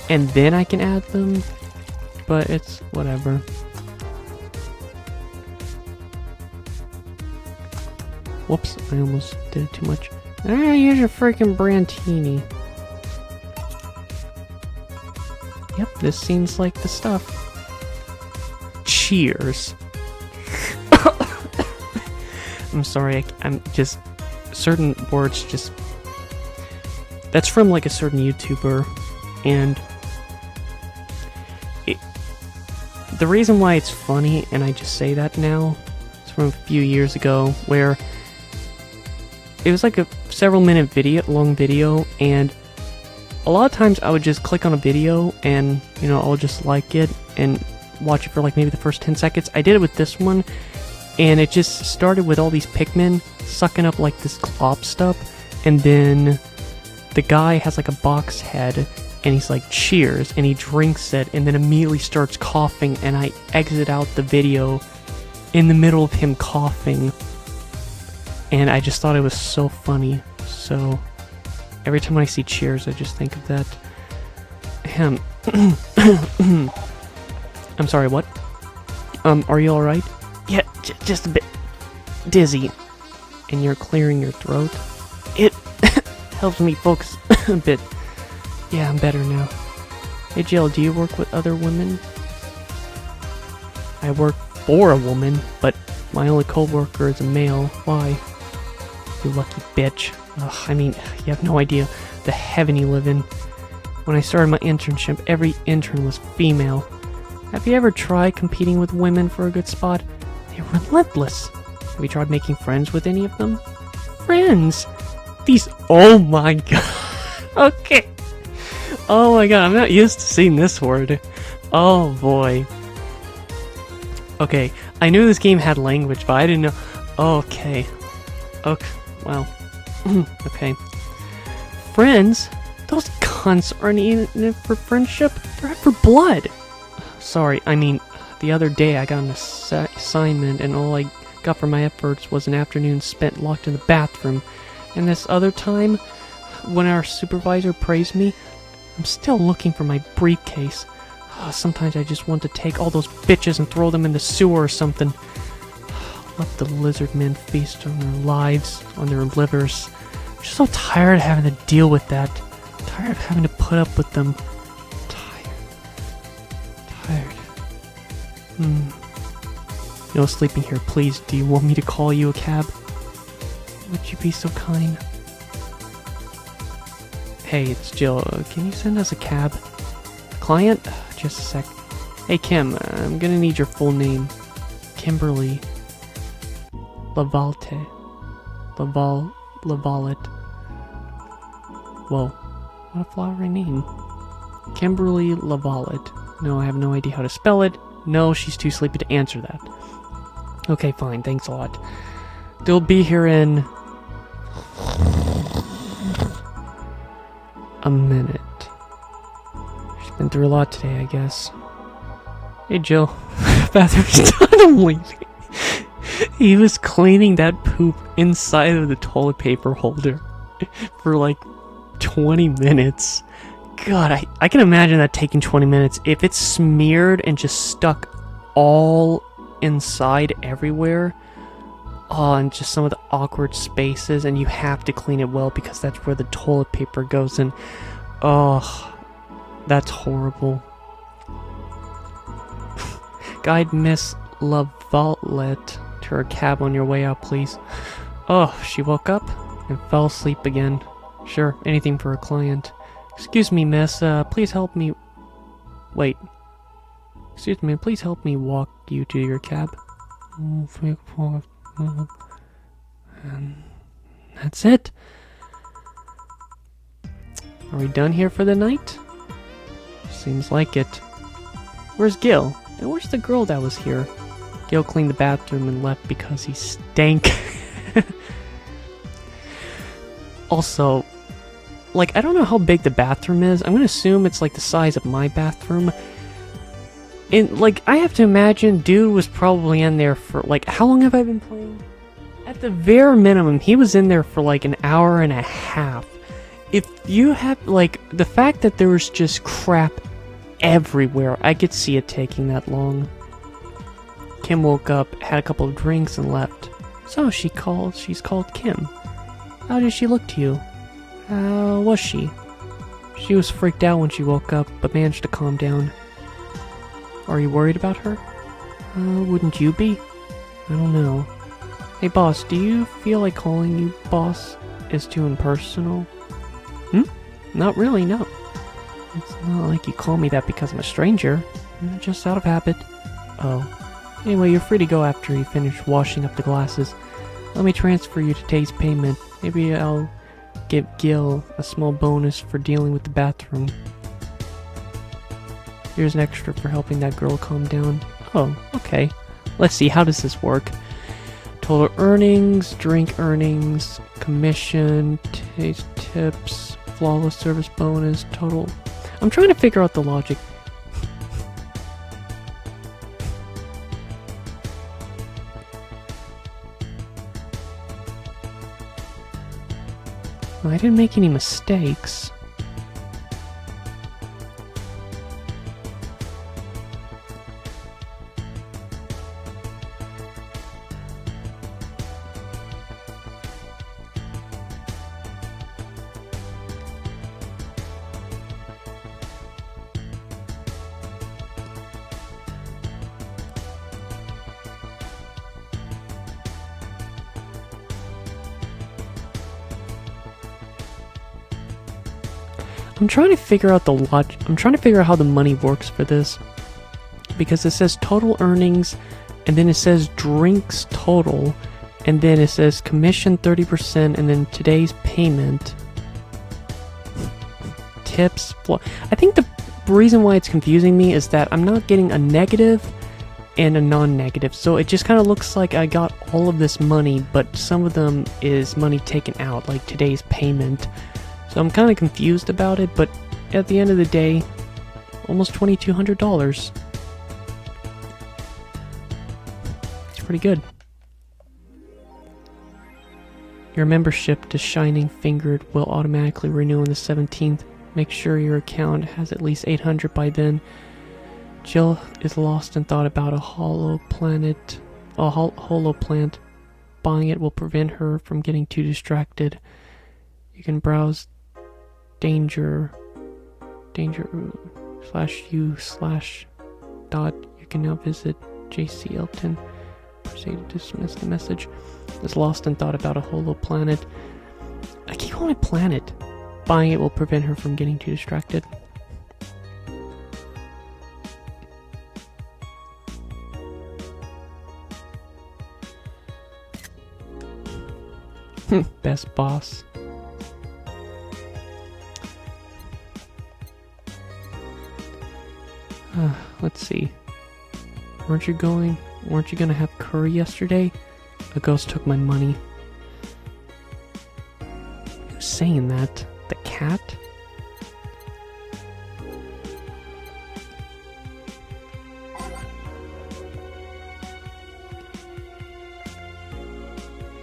Speaker 1: and then I can add them, but it's whatever. Whoops, I almost did it too much. Use your freaking Brantini. Yep, this seems like the stuff. Cheers. I'm sorry, I'm just... certain words just... That's from, like, a certain YouTuber, and... The reason why it's funny, and I just say that now, is from a few years ago, where... It was like a several-minute long video, and... A lot of times I would just click on a video, and, you know, I'll just like it, and watch it for, like, maybe the first 10 seconds. I did it with this one, and it just started with all these Pikmin sucking up, like, this glop stuff, and then the guy has, like, a box head, and he's like, cheers, and he drinks it, and then immediately starts coughing, and I exit out the video in the middle of him coughing, and I just thought it was so funny. So every time I see cheers, I just think of that. I'm sorry, what? Are you alright? Yeah, just a bit dizzy. And you're clearing your throat? It helps me focus a bit. Yeah, I'm better now. Hey Jill, do you work with other women? I work for a woman, but my only co-worker is a male. Why? You lucky bitch. Ugh, I mean, you have no idea the heaven you live in. When I started my internship, every intern was female. Have you ever tried competing with women for a good spot? They're relentless. Have you tried making friends with any of them? Friends? These... Oh my god. Okay. Oh my god, I'm not used to seeing this word. Oh boy. Okay, I knew this game had language, but I didn't know... Okay. Okay, well... Okay. Friends? Those cunts aren't in it for friendship, they're out for blood! Sorry, I mean, the other day I got an assignment and all I got for my efforts was an afternoon spent locked in the bathroom. And this other time, when our supervisor praised me, I'm still looking for my briefcase. Sometimes I just want to take all those bitches and throw them in the sewer or something. Let the lizard men feast on their lives, on their livers. I'm just so tired of having to deal with that. Tired of having to put up with them. Tired. No sleeping here, please. Do you want me to call you a cab? Would you be so kind? Hey, it's Jill. Can you send us a cab? Client? Just a sec. Hey, Kim, I'm gonna need your full name. Kimberly Lavalte. Lavalet. Whoa. What a flowery name. Kimberly Lavalet. No, I have no idea how to spell it. No, she's too sleepy to answer that. Okay, fine. Thanks a lot. They'll be here in... a minute. She's been through a lot today, I guess. Hey, Jill. Bathroom's done. I'm leaving. He was cleaning that poop inside of the toilet paper holder for like 20 minutes. God, I can imagine that taking 20 minutes. If it's smeared and just stuck all inside everywhere, oh, and just some of the awkward spaces, and you have to clean it well because that's where the toilet paper goes in. Oh, that's horrible. Guide Miss Lavalet to her cab on your way out, please. Oh, she woke up and fell asleep again. Sure, anything for a client. Excuse me, miss, please help me... Wait. Excuse me, please help me walk you to your cab. And that's it. Are we done here for the night? Seems like it. Where's Gil? And where's the girl that was here? Gil cleaned the bathroom and left because he stank. Also, like, I don't know how big the bathroom is. I'm gonna assume it's like the size of my bathroom. And, like, I have to imagine dude was probably in there for, like, how long have I been playing? At the very minimum, he was in there for, like, an hour and a half. If you have, like, the fact that there was just crap everywhere, I could see it taking that long. Kim woke up, had a couple of drinks, and left. So she's called Kim. How did she look to you? How was she? She was freaked out when she woke up, but managed to calm down. Are you worried about her? Wouldn't you be? I don't know. Hey boss, do you feel like calling you boss is too impersonal? Not really, no. It's not like you call me that because I'm a stranger. Just out of habit. Oh. Anyway, you're free to go after you finish washing up the glasses. Let me transfer you to today's payment. Maybe I'll give Gil a small bonus for dealing with the bathroom. Here's an extra for helping that girl calm down. Oh, okay. Let's see, how does this work? Total earnings, drink earnings, commission, taste tips, flawless service bonus, total... I'm trying to figure out the logic. I didn't make any mistakes. I'm trying to figure out the I'm trying to figure out how the money works for this. Because it says total earnings, and then it says drinks total, and then it says commission 30%, and then today's payment. Tips. I think the reason why it's confusing me is that I'm not getting a negative and a non-negative. So it just kind of looks like I got all of this money, but some of them is money taken out, like today's payment. So I'm kind of confused about it, but at the end of the day, almost $2,200. It's pretty good. Your membership to Shining Fingered will automatically renew on the 17th. Make sure your account has at least 800 by then. Jill is lost in thought about a holo plant. Buying it will prevent her from getting too distracted. You can browse danger /u/dot. You can now visit JC Elton. Proceed to dismiss the message. Is lost in thought about a holo planet. I keep calling it planet. Buying it will prevent her from getting too distracted. Best boss. Let's see. Weren't you gonna have curry yesterday? A ghost took my money. Who's saying that? The cat?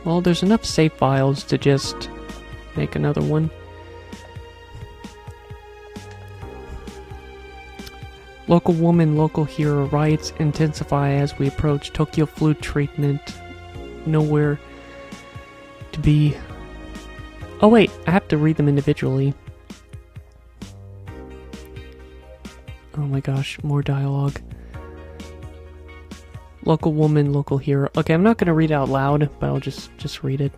Speaker 1: Well, there's enough save files to just make another one. Local woman, local hero. Riots intensify as we approach Tokyo flu treatment. Nowhere to be. Oh wait, I have to read them individually. Oh my gosh, more dialogue. Local woman, local hero. Okay, I'm not gonna read it out loud, but I'll just read it.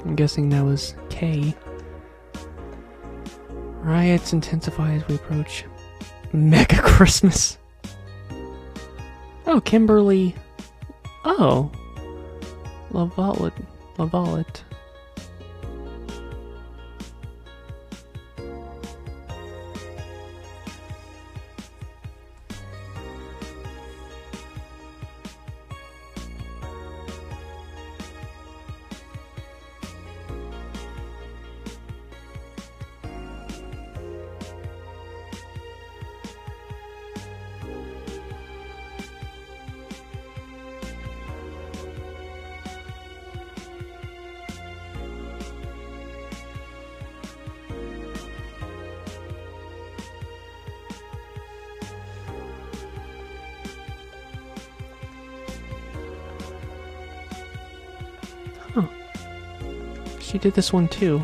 Speaker 1: I'm guessing that was K. Riots intensify as we approach Mega Christmas. Oh, Kimberly. Oh. Lavalet. she did this one too.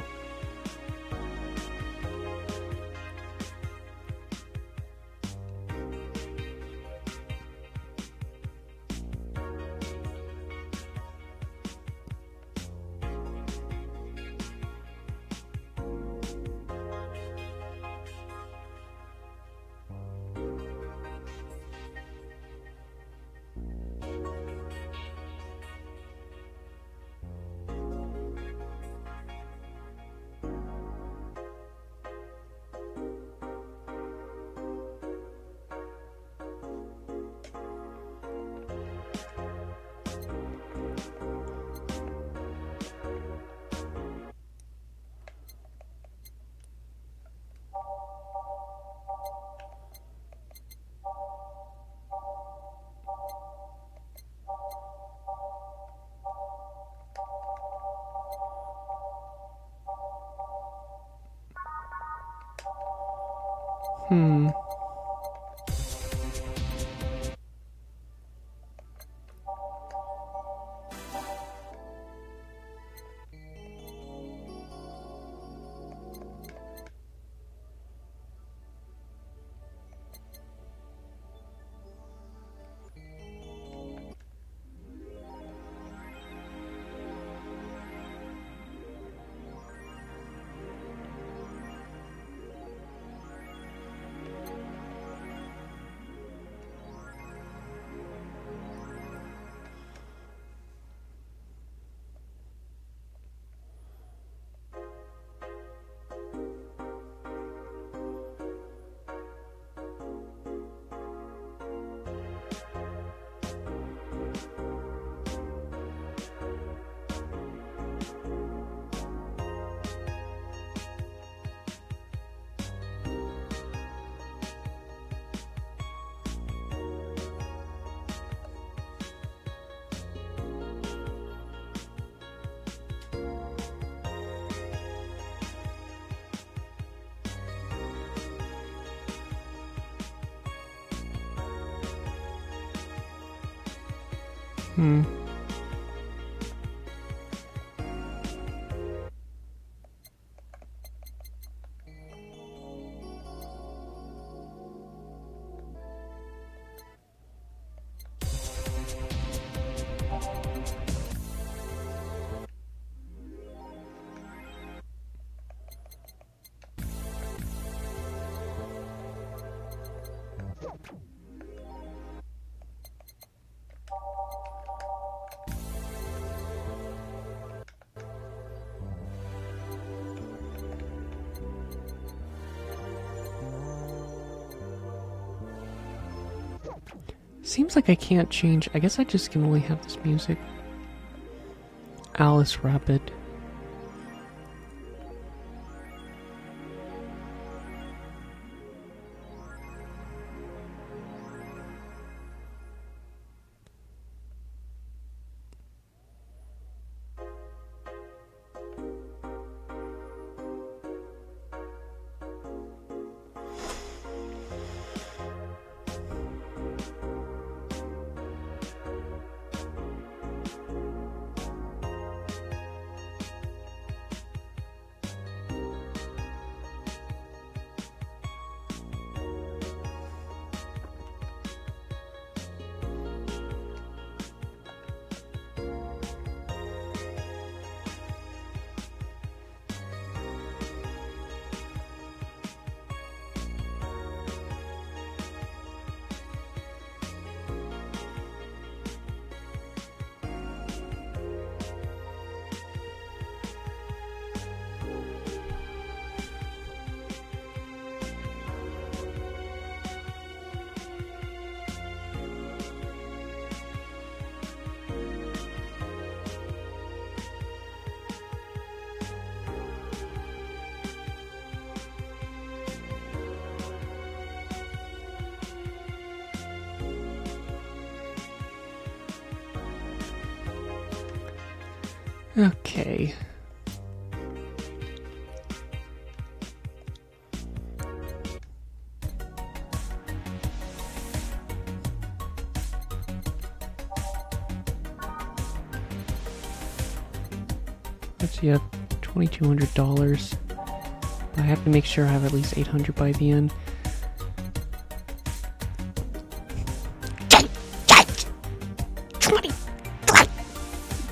Speaker 1: Hmm. Hmm. Seems like I can't change. I guess I just can only have this music. Alice Rapid. Okay. Let's see, $2,200. I have to make sure I have at least 800 by the end.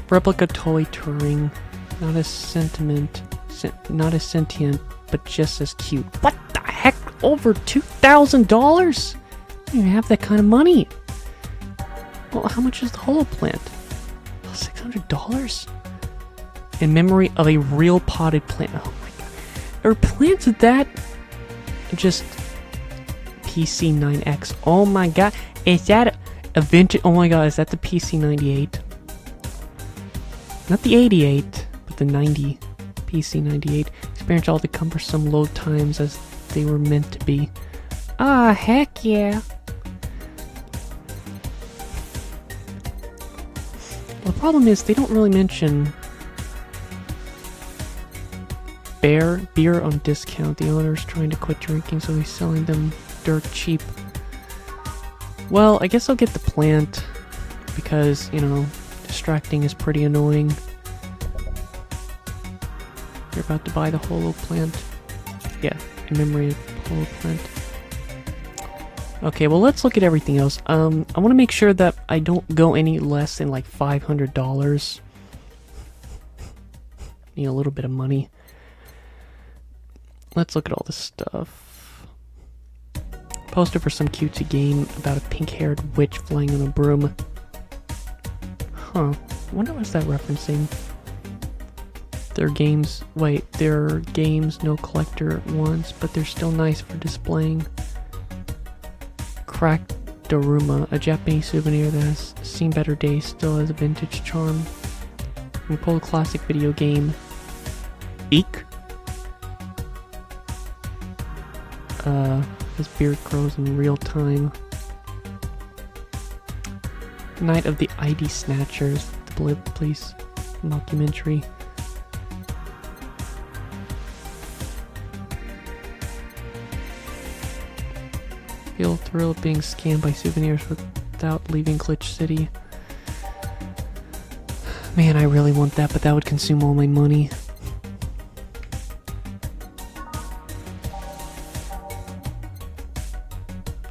Speaker 1: Replica toy Turing, not as not as sentient, but just as cute. What the heck? Over $2,000? I don't even have that kind of money. Well, how much is the holo plant? $600? In memory of a real potted plant. Oh my god. Are plants that just PC9X? Oh my god. Is that a vintage? Oh my god, is that the PC98? Not the 88, but the 90. PC98. Experience all the cumbersome load times as they were meant to be. Ah, heck yeah. Well, the problem is they don't really mention beer on discount. The owner's trying to quit drinking, so he's selling them dirt cheap. Well, I guess I'll get the plant because, you know, distracting is pretty annoying. You're about to buy the holo plant. Yeah, in memory of holo plant. Okay, well, let's look at everything else. I want to make sure that I don't go any less than like $500. Need a little bit of money. Let's look at all this stuff. Poster for some cutesy game about a pink-haired witch flying on a broom. Huh. I wonder what's that referencing? Their games... Wait, they're games no collector wants, but they're still nice for displaying. Cracked Daruma, a Japanese souvenir that has seen better days, still has a vintage charm. We pull a classic video game. Eek? His beard grows in real time. Night of the ID Snatchers, the police documentary. Feel the thrill of being scammed by souvenirs without leaving Glitch City. Man, I really want that, but that would consume all my money.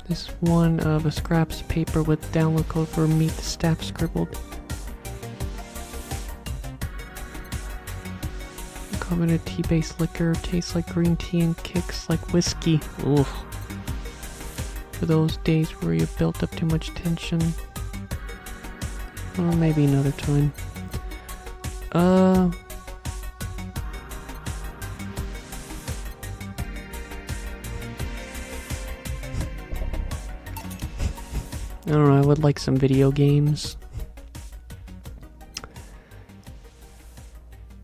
Speaker 1: This is one of a scraps of paper with download code for Meet the Staff scribbled. Carbonated tea-based liquor tastes like green tea and kicks like whiskey. Oof. For those days where you built up too much tension. Or maybe another time. I don't know, I would like some video games.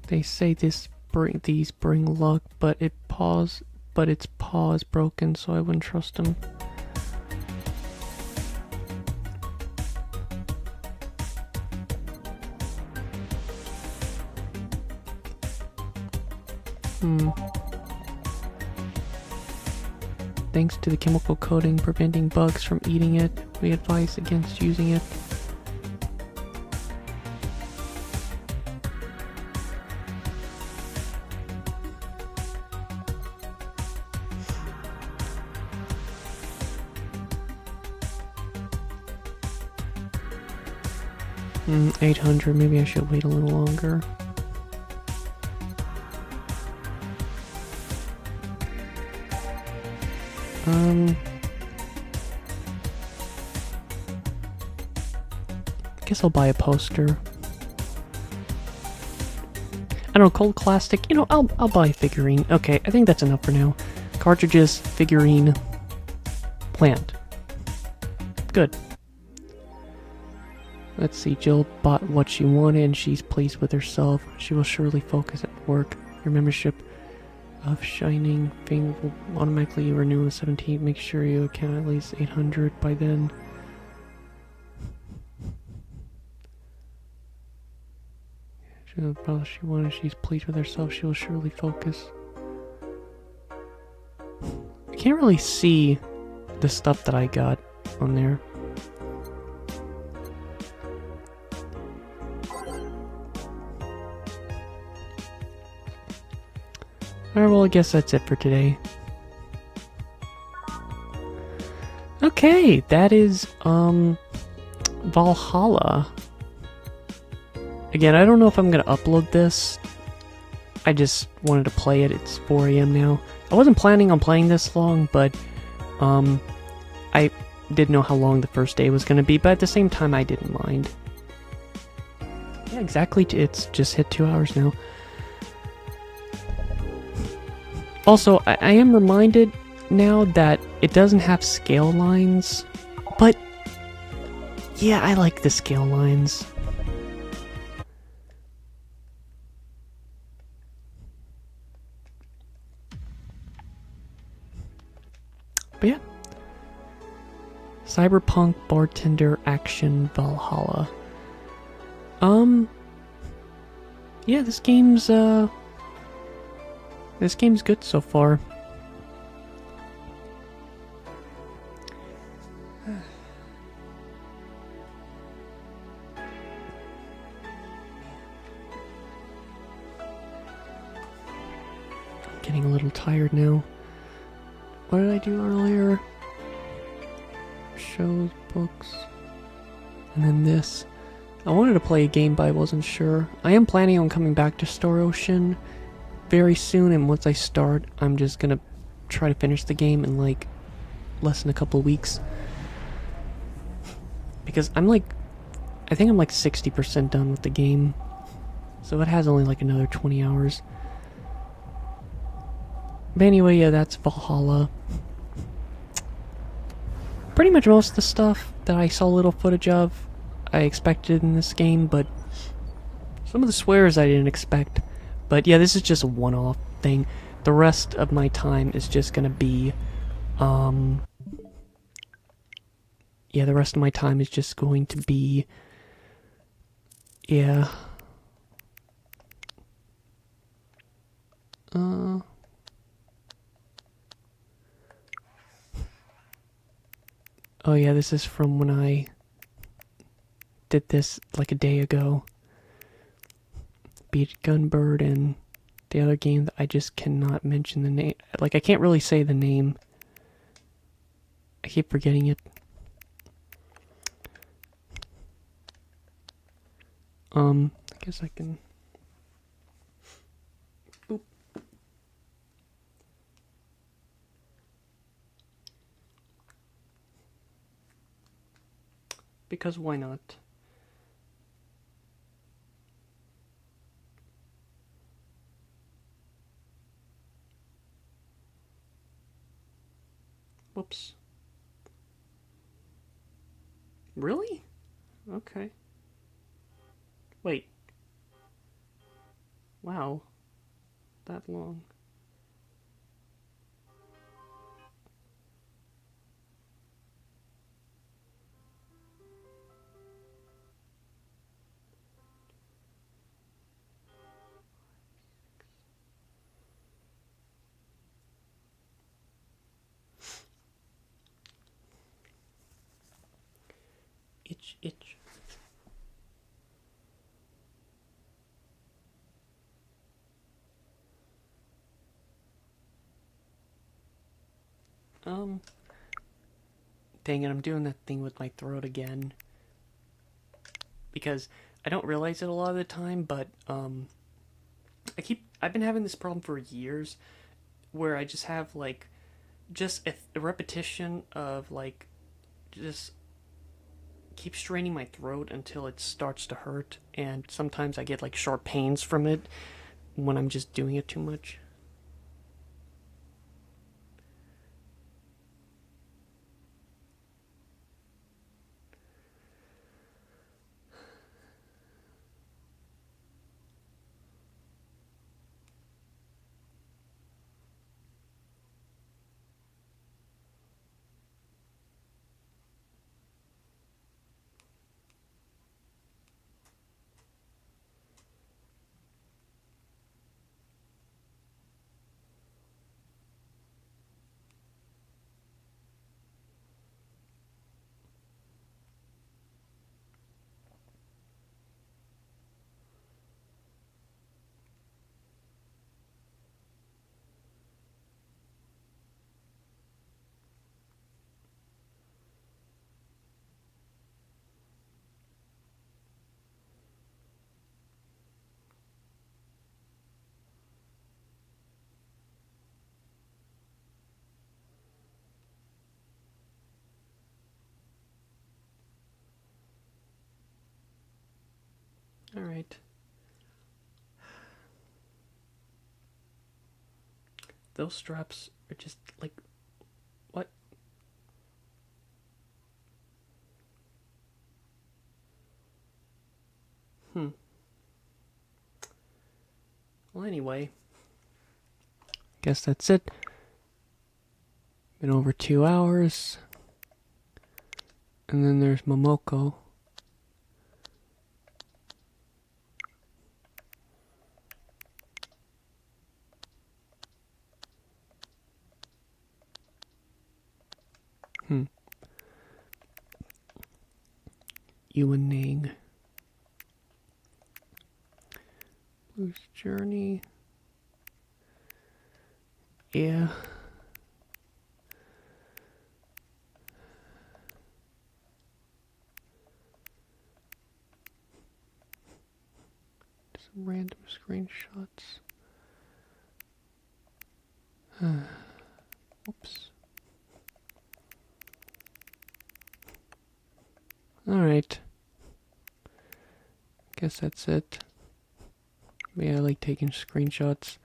Speaker 1: They say these bring luck, but its paw is broken, so I wouldn't trust them. Thanks to the chemical coating preventing bugs from eating it, we advise against using it. $800, maybe I should wait a little longer. I guess I'll buy a poster. I don't know, cold plastic. You know, I'll buy a figurine. Okay, I think that's enough for now. Cartridges, figurine, plant. Good. Let's see, Jill bought what she wanted and she's pleased with herself. She will surely focus at work. Your membership of Shining Fang will automatically renew on the 17th. Make sure you account at least 800 by then. She bought what she wanted. She's pleased with herself. She will surely focus. I can't really see the stuff that I got on there. Alright, well, I guess that's it for today. Okay, that is, Valhalla. Again, I don't know if I'm gonna upload this. I just wanted to play it. It's 4 AM now. I wasn't planning on playing this long, but, I didn't know how long the first day was gonna be, but at the same time, I didn't mind. Yeah, exactly. It's just hit 2 hours now. Also, I am reminded now that it doesn't have scale lines, but yeah, I like the scale lines. But yeah. Cyberpunk Bartender Action Valhalla. Yeah, this game's good so far. I'm getting a little tired now. What did I do earlier? Shows, books, and then this. I wanted to play a game, but I wasn't sure. I am planning on coming back to Star Ocean very soon, and once I start, I'm just gonna try to finish the game in like less than a couple of weeks. Because I think I'm like 60% done with the game. So it has only like another 20 hours. But anyway, yeah, that's Valhalla. Pretty much most of the stuff that I saw little footage of, I expected in this game, but some of the swears I didn't expect. But yeah, this is just a one-off thing. The rest of my time is just gonna be, yeah, the rest of my time is just going to be, yeah. Oh yeah, this is from when I did this like a day ago. Beat Gunbird and the other game that I just cannot mention the name. Like, I can't really say the name. I keep forgetting it. I guess I can... Boop. Because why not? Whoops. Really? Okay. Wait. Wow. That long. Itch. Dang it, I'm doing that thing with my throat again. Because I don't realize it a lot of the time, but, I've been having this problem for years, where I just have, like, just a repetition of, like, just keep straining my throat until it starts to hurt, and sometimes I get, like, sharp pains from it when I'm just doing it too much. Alright. Those straps are just like. What? Well, anyway. Guess that's it. Been over 2 hours. And then there's Momoko. Yuan Nang. Blues Journey. Yeah. Some random screenshots. Whoops. Alright. Guess that's it. Yeah, I like taking screenshots.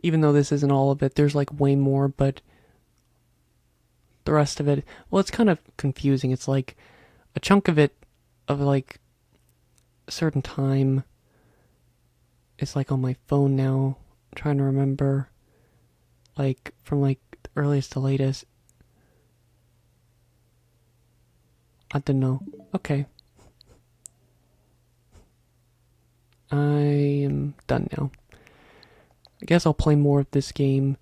Speaker 1: Even though this isn't all of it, there's like way more, but the rest of it, well, it's kind of confusing. It's like a chunk of it, of like a certain time, it's like on my phone now. I'm trying to remember, like, from like the earliest to latest. I don't know. Okay. I am done now. I guess I'll play more of this game.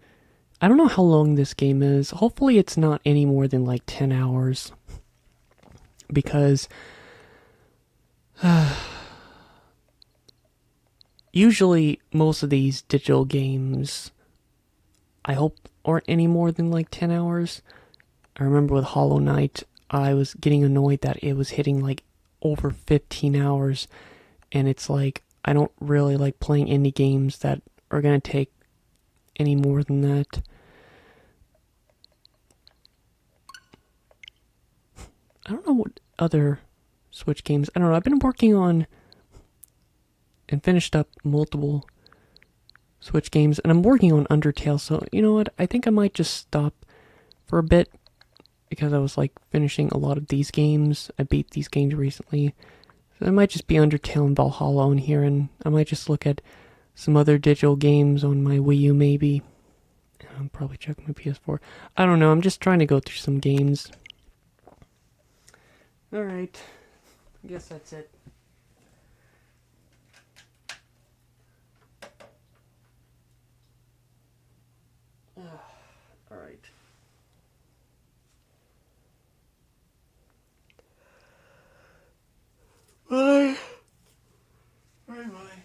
Speaker 1: I don't know how long this game is. Hopefully it's not any more than like 10 hours. Because usually most of these digital games, I hope, aren't any more than like 10 hours. I remember with Hollow Knight, I was getting annoyed that it was hitting like over 15 hours. And it's like, I don't really like playing indie games that are going to take any more than that. I don't know what other Switch games. I don't know. I've been working on and finished up multiple Switch games, and I'm working on Undertale, so you know what? I think I might just stop for a bit because I was like finishing a lot of these games. I beat these games recently. So it might just be Undertale and Valhalla on here, and I might just look at some other digital games on my Wii U maybe. I'll probably check my PS4. I don't know, I'm just trying to go through some games. Alright. I guess that's it. Alright. Bye. Bye bye.